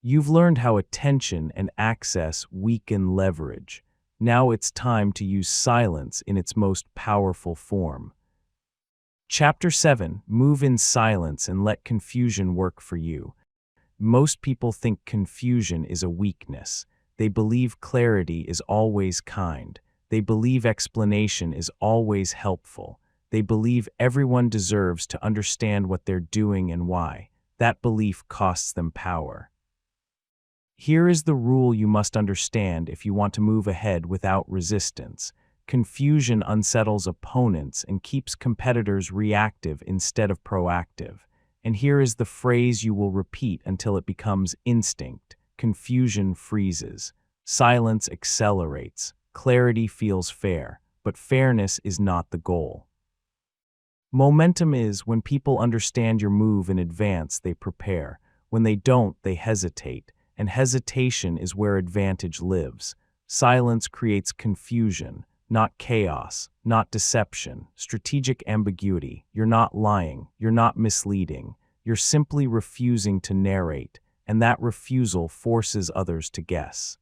Speaker 1: You've learned how attention and access weaken leverage. Now it's time to use silence in its most powerful form. Chapter 7. Move in silence and let confusion work for you. Most people think confusion is a weakness. They believe clarity is always kind. They believe explanation is always helpful. They believe everyone deserves to understand what they're doing and why. That belief costs them power. Here is the rule you must understand if you want to move ahead without resistance. Confusion unsettles opponents and keeps competitors reactive instead of proactive. And here is the phrase you will repeat until it becomes instinct. Confusion freezes. Silence accelerates. Clarity feels fair, but fairness is not the goal. Momentum is: when people understand your move in advance, they prepare. When they don't, they hesitate. And hesitation is where advantage lives. Silence creates confusion, not chaos, not deception, strategic ambiguity. You're not lying, you're not misleading, you're simply refusing to narrate, and that refusal forces others to guess.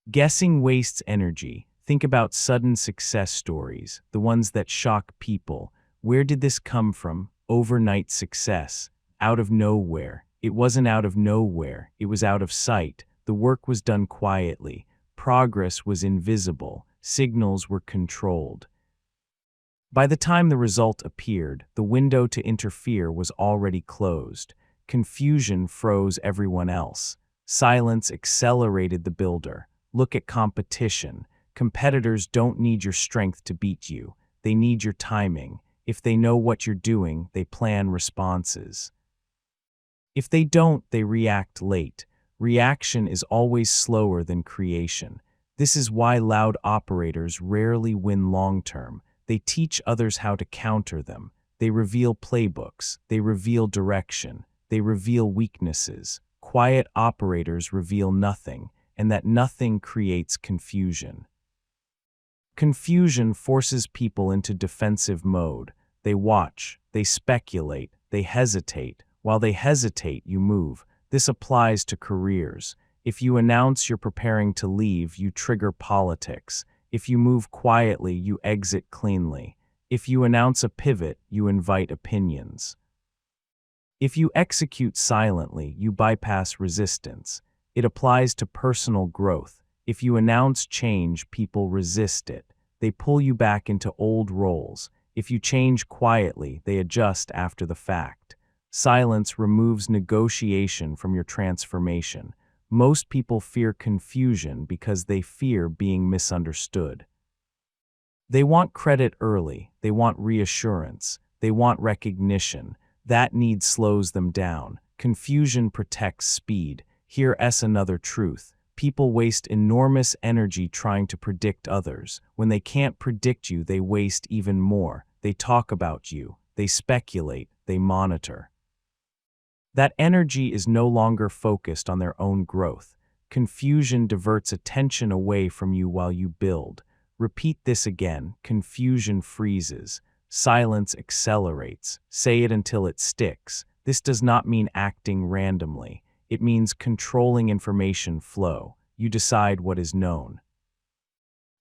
Speaker 1: Guessing wastes energy. Think about sudden success stories, the ones that shock people. Where did this come from? Overnight success. Out of nowhere. It wasn't out of nowhere, it was out of sight. The work was done quietly. Progress was invisible. Signals were controlled. By the time the result appeared, the window to interfere was already closed. Confusion froze everyone else. Silence accelerated the builder. Look at competition. Competitors don't need your strength to beat you. They need your timing. If they know what you're doing, they plan responses. If they don't, they react late. Reaction is always slower than creation. This is why loud operators rarely win long-term. They teach others how to counter them. They reveal playbooks. They reveal direction. They reveal weaknesses. Quiet operators reveal nothing, and that nothing creates confusion. Confusion forces people into defensive mode. They watch, they speculate, they hesitate. While they hesitate, you move. This applies to careers. If you announce you're preparing to leave, you trigger politics. If you move quietly, you exit cleanly. If you announce a pivot, you invite opinions. If you execute silently, you bypass resistance. It applies to personal growth. If you announce change, people resist it. They pull you back into old roles. If you change quietly, they adjust after the fact. Silence removes negotiation from your transformation. Most people fear confusion because they fear being misunderstood. They want credit early. They want reassurance. They want recognition. That need slows them down. Confusion protects speed. Here's another truth. People waste enormous energy trying to predict others. When they can't predict you, they waste even more. They talk about you. They speculate. They monitor. That energy is no longer focused on their own growth. Confusion diverts attention away from you while you build. Repeat this again. Confusion freezes. Silence accelerates. Say it until it sticks. This does not mean acting randomly. It means controlling information flow. You decide what is known.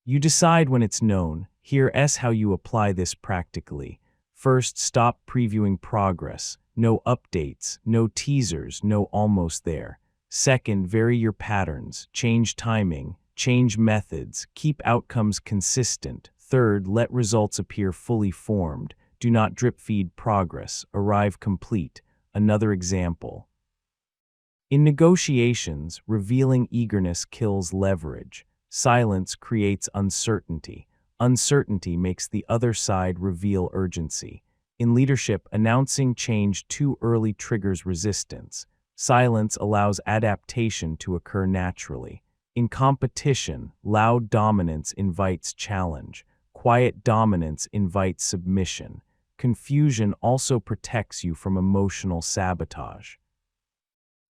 Speaker 1: You decide when it's known. Here's how you apply this practically. First, stop previewing progress. No updates, no teasers, no almost there. Second, vary your patterns. Change timing, change methods, keep outcomes consistent. Third, let results appear fully formed. Do not drip feed progress. Arrive complete. Another example. In negotiations, revealing eagerness kills leverage. Silence creates uncertainty. Uncertainty makes the other side reveal urgency. In leadership, announcing change too early triggers resistance. Silence allows adaptation to occur naturally. In competition, loud dominance invites challenge. Quiet dominance invites submission. Confusion also protects you from emotional sabotage.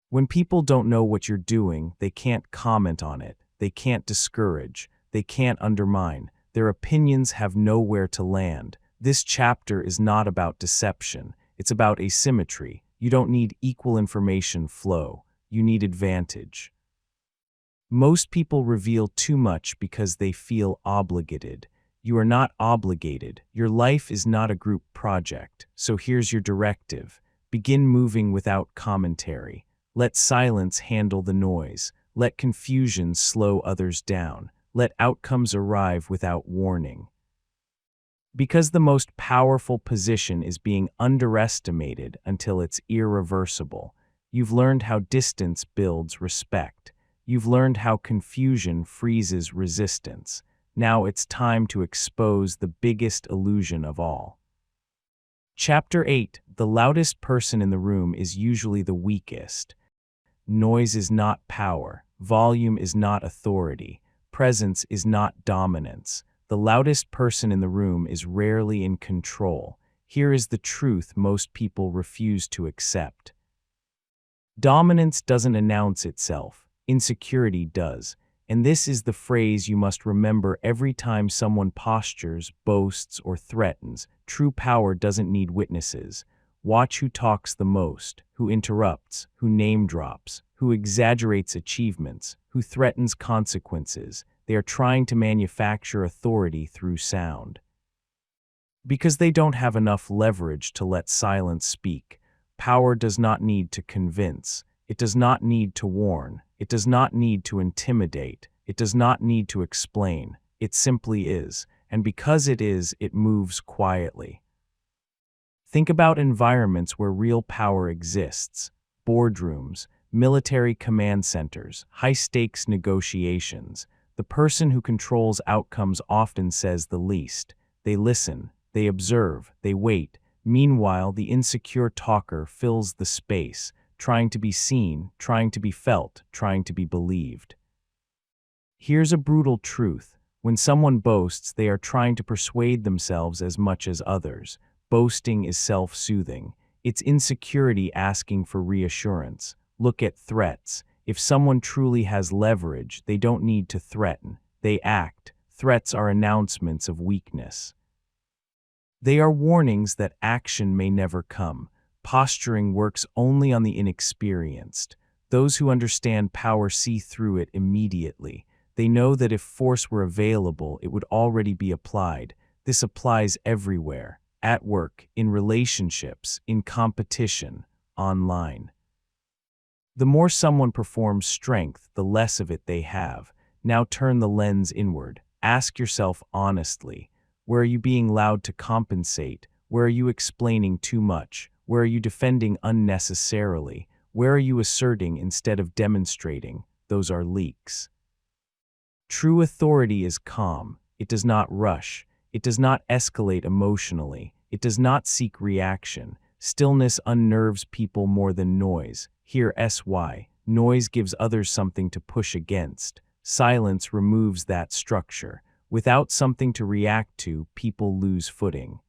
Speaker 1: When people don't know what you're doing, they can't comment on it. They can't discourage. They can't undermine. Their opinions have nowhere to land. This chapter is not about deception. It's about asymmetry. You don't need equal information flow. You need advantage. Most people reveal too much because they feel obligated. You are not obligated. Your life is not a group project. So here's your directive. Begin moving without commentary. Let silence handle the noise. Let confusion slow others down. Let outcomes arrive without warning. Because the most powerful position is being underestimated until it's irreversible. You've learned how distance builds respect. You've learned how confusion freezes resistance. Now it's time to expose the biggest illusion of all. Chapter 8. The loudest person in the room is usually the weakest. Noise is not power. Volume is not authority. Presence is not dominance. The loudest person in the room is rarely in control. Here is the truth most people refuse to accept. Dominance doesn't announce itself. Insecurity does. And this is the phrase you must remember every time someone postures, boasts, or threatens. True power doesn't need witnesses. Watch who talks the most, who interrupts, who name drops, who exaggerates achievements, who threatens consequences. They are trying to manufacture authority through sound. Because they don't have enough leverage to let silence speak. Power does not need to convince. It does not need to warn. It does not need to intimidate. It does not need to explain. It simply is. And because it is, it moves quietly. Think about environments where real power exists. Boardrooms, military command centers, high-stakes negotiations. The person who controls outcomes often says the least. They listen, they observe, they wait. Meanwhile, the insecure talker fills the space, trying to be seen, trying to be felt, trying to be believed. Here's a brutal truth. When someone boasts, they are trying to persuade themselves as much as others. Boasting is self-soothing. It's insecurity asking for reassurance. Look at threats. If someone truly has leverage, they don't need to threaten. They act. threats are announcements of weakness. They are warnings that action may never come. Posturing works only on the inexperienced. Those who understand power see through it immediately. They know that if force were available, it would already be applied. This applies everywhere, at work, in relationships, in competition, online. The more someone performs strength, the less of it they have. Now turn the lens inward. Ask yourself honestly, where are you being loud to compensate? Where are you explaining too much? Where are you defending unnecessarily? Where are you asserting instead of demonstrating? Those are leaks. True authority is calm. It does not rush. It does not escalate emotionally. It does not seek reaction. Stillness unnerves people more than noise. Hear SY. Noise gives others something to push against. Silence removes that structure. Without something to react to, people lose footing.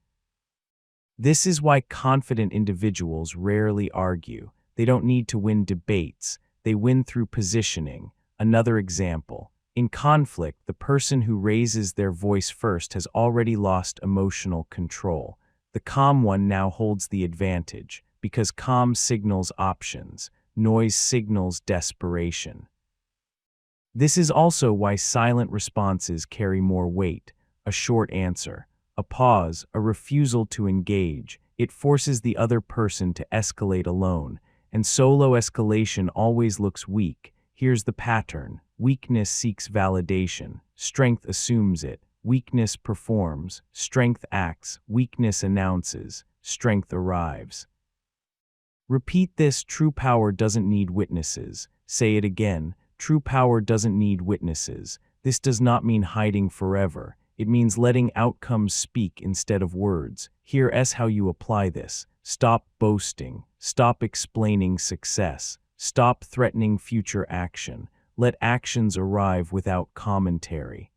Speaker 1: This is why confident individuals rarely argue. They don't need to win debates. They win through positioning. Another example. In conflict, the person who raises their voice first has already lost emotional control. The calm one now holds the advantage, because calm signals options, noise signals desperation. This is also why silent responses carry more weight. A short answer, a pause, a refusal to engage. It forces the other person to escalate alone, and solo escalation always looks weak. Here's the pattern. Weakness seeks validation. Strength assumes it. Weakness performs. Strength acts. Weakness announces. Strength arrives. Repeat this. True power doesn't need witnesses. Say it again. True power doesn't need witnesses. This does not mean hiding forever. It means letting outcomes speak instead of words. Here is how you apply this. Stop boasting. Stop explaining success. Stop threatening future action. Let actions arrive without commentary.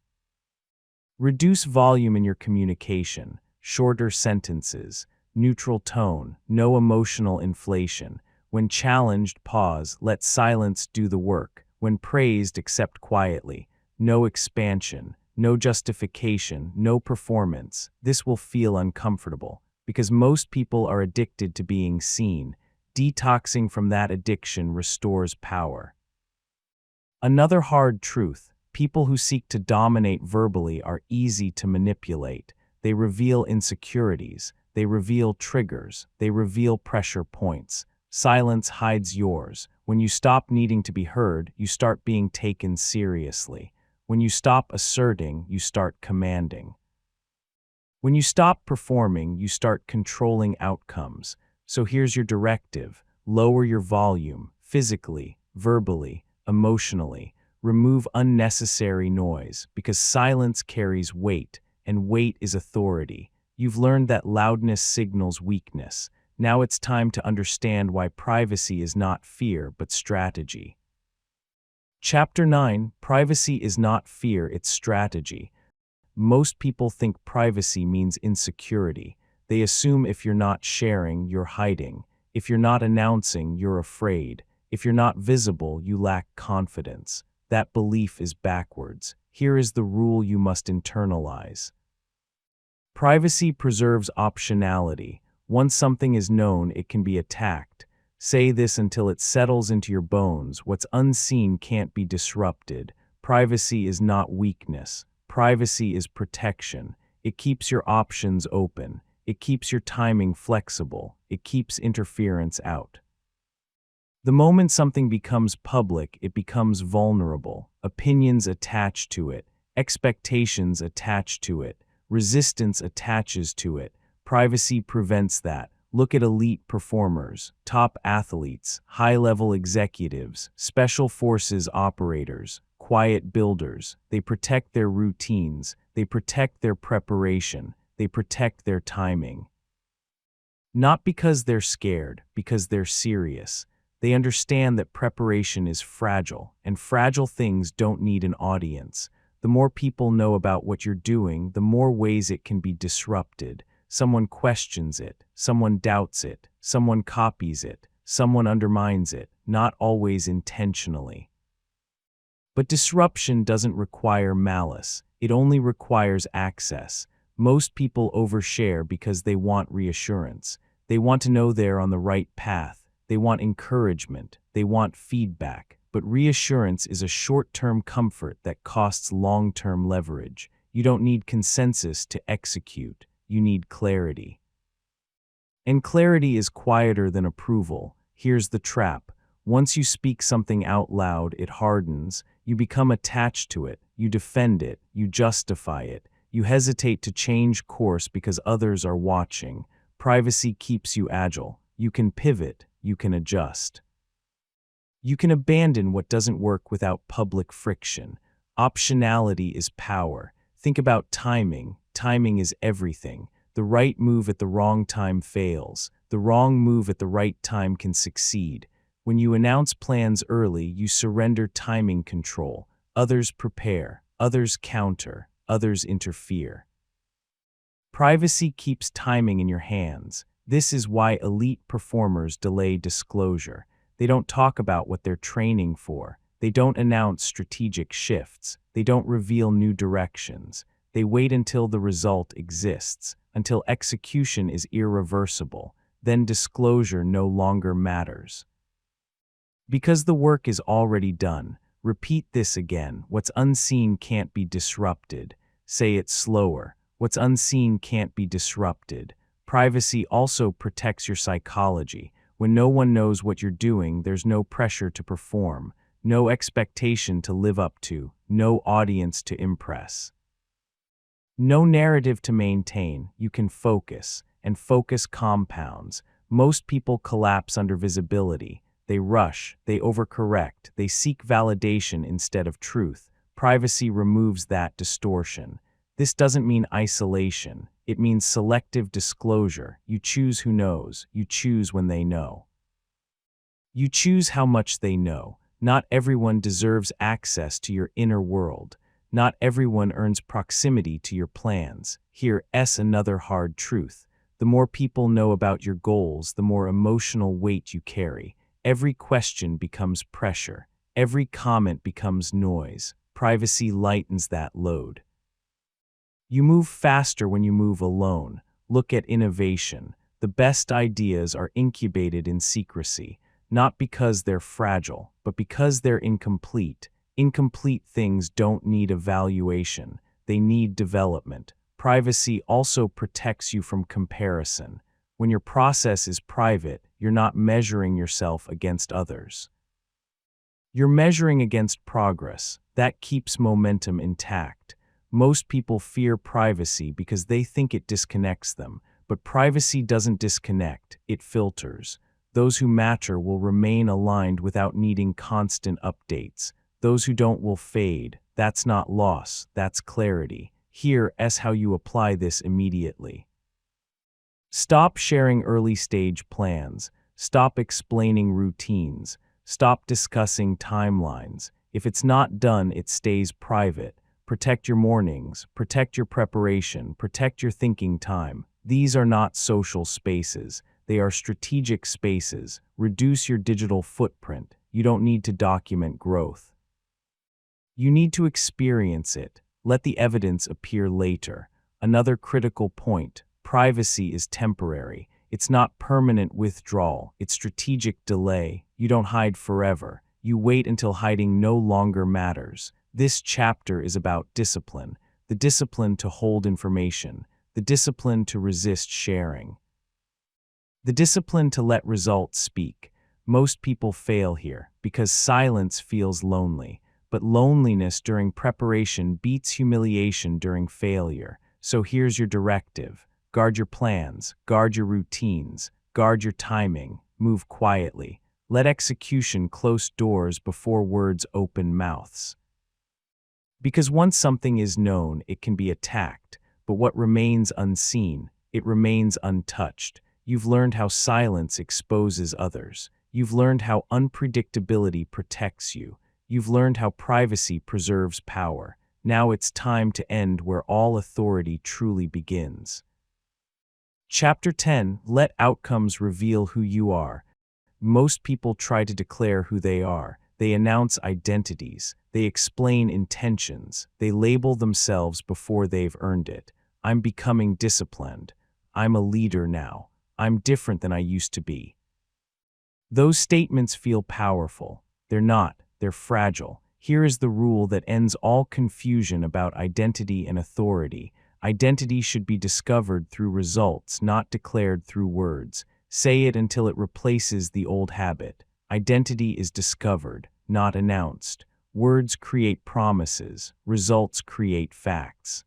Speaker 1: Reduce volume in your communication. Shorter sentences. Neutral tone. No emotional inflation. When challenged, pause. Let silence do the work. When praised, accept quietly. No expansion. No justification. No performance. This will feel uncomfortable, because most people are addicted to being seen. Detoxing from that addiction restores power. Another hard truth: people who seek to dominate verbally are easy to manipulate. They reveal insecurities. They reveal triggers. They reveal pressure points. Silence hides yours. When you stop needing to be heard, you start being taken seriously. When you stop asserting, you start commanding. When you stop performing, you start controlling outcomes. So here's your directive. Lower your volume, physically, verbally, emotionally. Remove unnecessary noise, because silence carries weight, and weight is authority. You've learned that loudness signals weakness. Now it's time to understand why privacy is not fear, but strategy. Chapter 9: Privacy is not fear, it's strategy. Most people think privacy means insecurity. They assume if you're not sharing, you're hiding. If you're not announcing, you're afraid. If you're not visible, you lack confidence. That belief is backwards. Here is the rule you must internalize. Privacy preserves optionality. Once something is known, it can be attacked. Say this until it settles into your bones. What's unseen can't be disrupted. Privacy is not weakness. Privacy is protection. It keeps your options open. It keeps your timing flexible. It keeps interference out. The moment something becomes public, it becomes vulnerable. Opinions attach to it. Expectations attach to it. Resistance attaches to it. Privacy prevents that. Look at elite performers, top athletes, high-level executives, special forces operators, quiet builders. They protect their routines. They protect their preparation. They protect their timing. Not because they're scared, because they're serious. They understand that preparation is fragile, and fragile things don't need an audience. The more people know about what you're doing, the more ways it can be disrupted. Someone questions it, someone doubts it, someone copies it, someone undermines it, not always intentionally. But disruption doesn't require malice, it only requires access. Most people overshare because they want reassurance. They want to know they're on the right path. They want encouragement. They want feedback. But reassurance is a short-term comfort that costs long-term leverage. You don't need consensus to execute. You need clarity. And clarity is quieter than approval. Here's the trap. Once you speak something out loud, it hardens. You become attached to it. You defend it. You justify it. You hesitate to change course because others are watching. Privacy keeps you agile. You can pivot. You can adjust. You can abandon what doesn't work without public friction. Optionality is power. Think about timing. Timing is everything. The right move at the wrong time fails. The wrong move at the right time can succeed. When you announce plans early, you surrender timing control. Others prepare. Others counter. Others interfere. Privacy keeps timing in your hands. This is why elite performers delay disclosure. They don't talk about what they're training for. They don't announce strategic shifts. They don't reveal new directions. They wait until the result exists, until execution is irreversible. Then disclosure no longer matters. Because the work is already done, repeat this again. What's unseen can't be disrupted. Say it slower. What's unseen can't be disrupted. Privacy also protects your psychology. When no one knows what you're doing, there's no pressure to perform, no expectation to live up to, no audience to impress. No narrative to maintain. You can focus, and focus compounds. Most people collapse under visibility. They rush, they overcorrect, they seek validation instead of truth. Privacy removes that distortion. This doesn't mean isolation. It means selective disclosure. You choose who knows. You choose when they know. You choose how much they know. Not everyone deserves access to your inner world. Not everyone earns proximity to your plans. Here's another hard truth. The more people know about your goals, the more emotional weight you carry. Every question becomes pressure. Every comment becomes noise. Privacy lightens that load. You move faster when you move alone. Look at innovation. The best ideas are incubated in secrecy, not because they're fragile, but because they're incomplete. Incomplete things don't need evaluation. They need development. Privacy also protects you from comparison. When your process is private, you're not measuring yourself against others. You're measuring against progress. That keeps momentum intact. Most people fear privacy because they think it disconnects them, but privacy doesn't disconnect, it filters. Those who matter will remain aligned without needing constant updates. Those who don't will fade. That's not loss, that's clarity. Here's how you apply this immediately. Stop sharing early-stage plans. Stop explaining routines. Stop discussing timelines. If it's not done, it stays private. Protect your mornings, protect your preparation, protect your thinking time. These are not social spaces. They are strategic spaces. Reduce your digital footprint. You don't need to document growth. You need to experience it. Let the evidence appear later. Another critical point. Privacy is temporary. It's not permanent withdrawal. It's strategic delay. You don't hide forever. You wait until hiding no longer matters. This chapter is about discipline. The discipline to hold information. The discipline to resist sharing. The discipline to let results speak. Most people fail here because silence feels lonely. But loneliness during preparation beats humiliation during failure. So here's your directive. Guard your plans, guard your routines, guard your timing, move quietly. Let execution close doors before words open mouths. Because once something is known, it can be attacked, but what remains unseen, it remains untouched. You've learned how silence exposes others. You've learned how unpredictability protects you. You've learned how privacy preserves power. Now it's time to end where all authority truly begins. Chapter 10. Let outcomes reveal who you are. Most people try to declare who they are. They announce identities. They explain intentions. They label themselves before they've earned it. I'm becoming disciplined. I'm a leader now. I'm different than I used to be. Those statements feel powerful. They're not. They're fragile. Here is the rule that ends all confusion about identity and authority. Identity should be discovered through results, not declared through words. Say it until it replaces the old habit. Identity is discovered, not announced. Words create promises. Results create facts.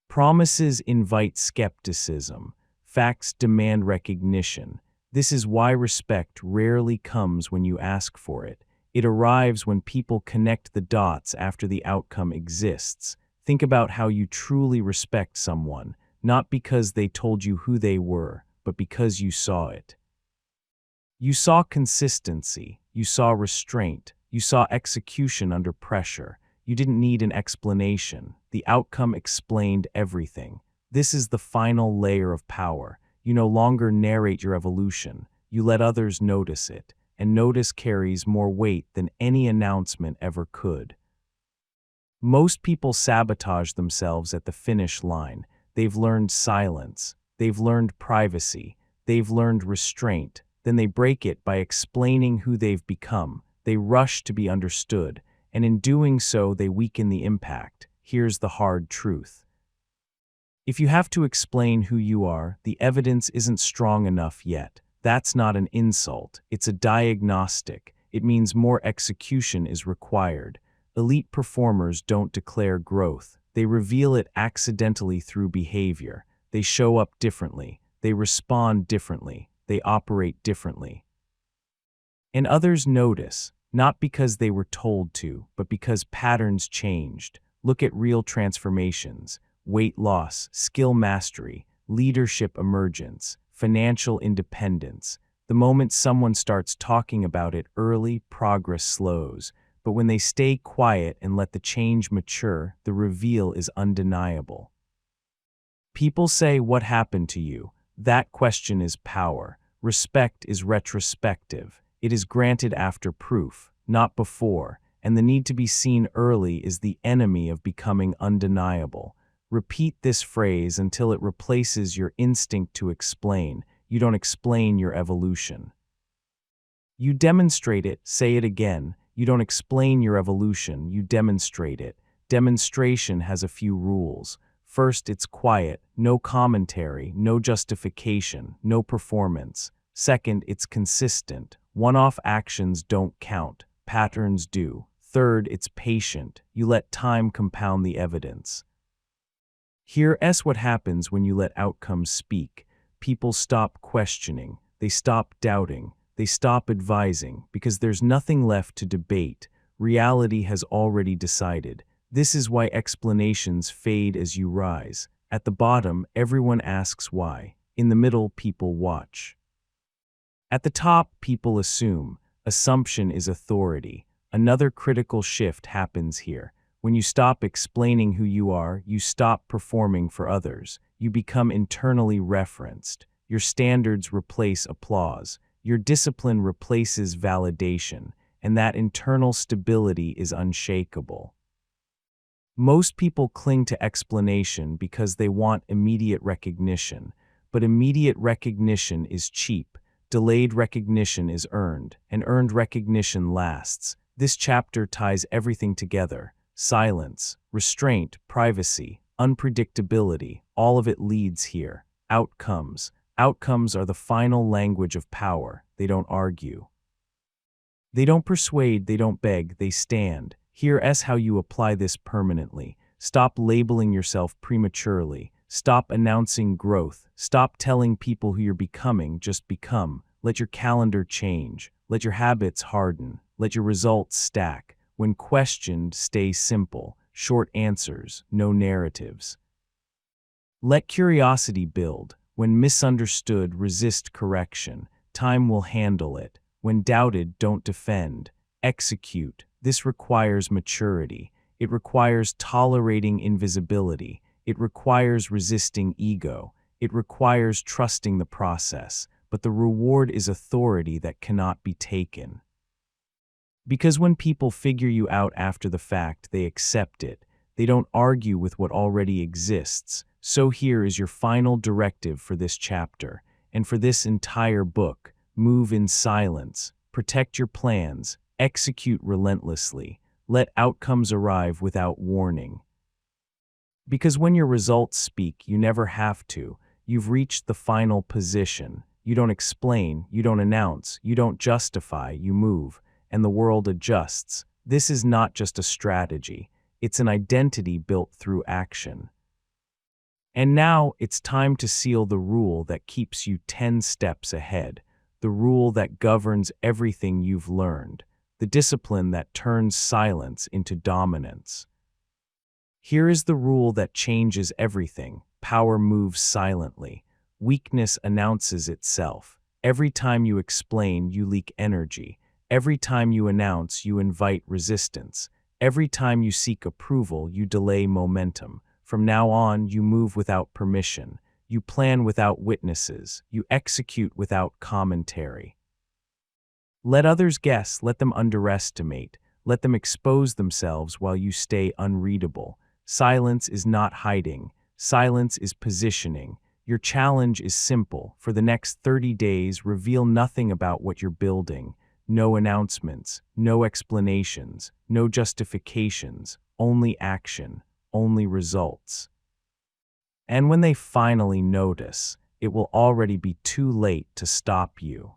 Speaker 1: Promises invite skepticism. Facts demand recognition. This is why respect rarely comes when you ask for it. It arrives when people connect the dots after the outcome exists. Think about how you truly respect someone, not because they told you who they were, but because you saw it. You saw consistency. You saw restraint. You saw execution under pressure. You didn't need an explanation. The outcome explained everything. This is the final layer of power. You no longer narrate your evolution. You let others notice it, and notice carries more weight than any announcement ever could. Most people sabotage themselves at the finish line. They've learned silence. They've learned privacy. They've learned restraint. Then they break it by explaining who they've become. They rush to be understood, and in doing so, they weaken the impact. Here's the hard truth. If you have to explain who you are, the evidence isn't strong enough yet. That's not an insult. It's a diagnostic. It means more execution is required. Elite performers don't declare growth. They reveal it accidentally through behavior. They show up differently. They respond differently. They operate differently. And others notice, not because they were told to, but because patterns changed. Look at real transformations: weight loss, skill mastery, leadership emergence, financial independence. The moment someone starts talking about it early, progress slows. But when they stay quiet and let the change mature, the reveal is undeniable. People say, "What happened to you?" That question is power. Respect is retrospective. It is granted after proof, not before, and the need to be seen early is the enemy of becoming undeniable. Repeat this phrase until it replaces your instinct to explain. You don't explain your evolution. You demonstrate it. Say it again. You don't explain your evolution, you demonstrate it. Demonstration has a few rules. First, it's quiet, no commentary, no justification, no performance. Second, it's consistent. One-off actions don't count, patterns do. Third, it's patient. You let time compound the evidence. Here's what happens when you let outcomes speak. People stop questioning. They stop doubting. They stop advising because there's nothing left to debate. Reality has already decided. This is why explanations fade as you rise. At the bottom, everyone asks why. In the middle, people watch. At the top, people assume. Assumption is authority. Another critical shift happens here. When you stop explaining who you are, you stop performing for others. You become internally referenced. Your standards replace applause. Your discipline replaces validation, and that internal stability is unshakable. Most people cling to explanation because they want immediate recognition, but immediate recognition is cheap. Delayed recognition is earned, and earned recognition lasts. This chapter ties everything together. Silence, restraint, privacy, unpredictability, all of it leads here. Outcomes. Outcomes are the final language of power. They don't argue. They don't persuade, they don't beg, they stand. Here's how you apply this permanently. Stop labeling yourself prematurely. Stop announcing growth. Stop telling people who you're becoming, just become. Let your calendar change. Let your habits harden. Let your results stack. When questioned, stay simple. Short answers, no narratives. Let curiosity build. When misunderstood, resist correction. Time will handle it. When doubted, don't defend. Execute. This requires maturity. It requires tolerating invisibility. It requires resisting ego. It requires trusting the process. But the reward is authority that cannot be taken. Because when people figure you out after the fact, they accept it. They don't argue with what already exists. So here is your final directive for this chapter, and for this entire book. Move in silence, protect your plans, execute relentlessly, let outcomes arrive without warning. Because when your results speak, you never have to. You've reached the final position. You don't explain, you don't announce, you don't justify, you move, and the world adjusts. This is not just a strategy, it's an identity built through action. And now it's time to seal the rule that keeps you 10 steps ahead, the rule that governs everything you've learned, the discipline that turns silence into dominance. Here is the rule that changes everything. Power moves silently. Weakness announces itself. Every time you explain, you leak energy. Every time you announce, you invite resistance. Every time you seek approval, you delay momentum. From now on, you move without permission. You plan without witnesses. You execute without commentary. Let others guess. Let them underestimate. Let them expose themselves while you stay unreadable. Silence is not hiding. Silence is positioning. Your challenge is simple. For the next 30 days, reveal nothing about what you're building. No announcements, no explanations, no justifications, only action, only results. And when they finally notice, it will already be too late to stop you.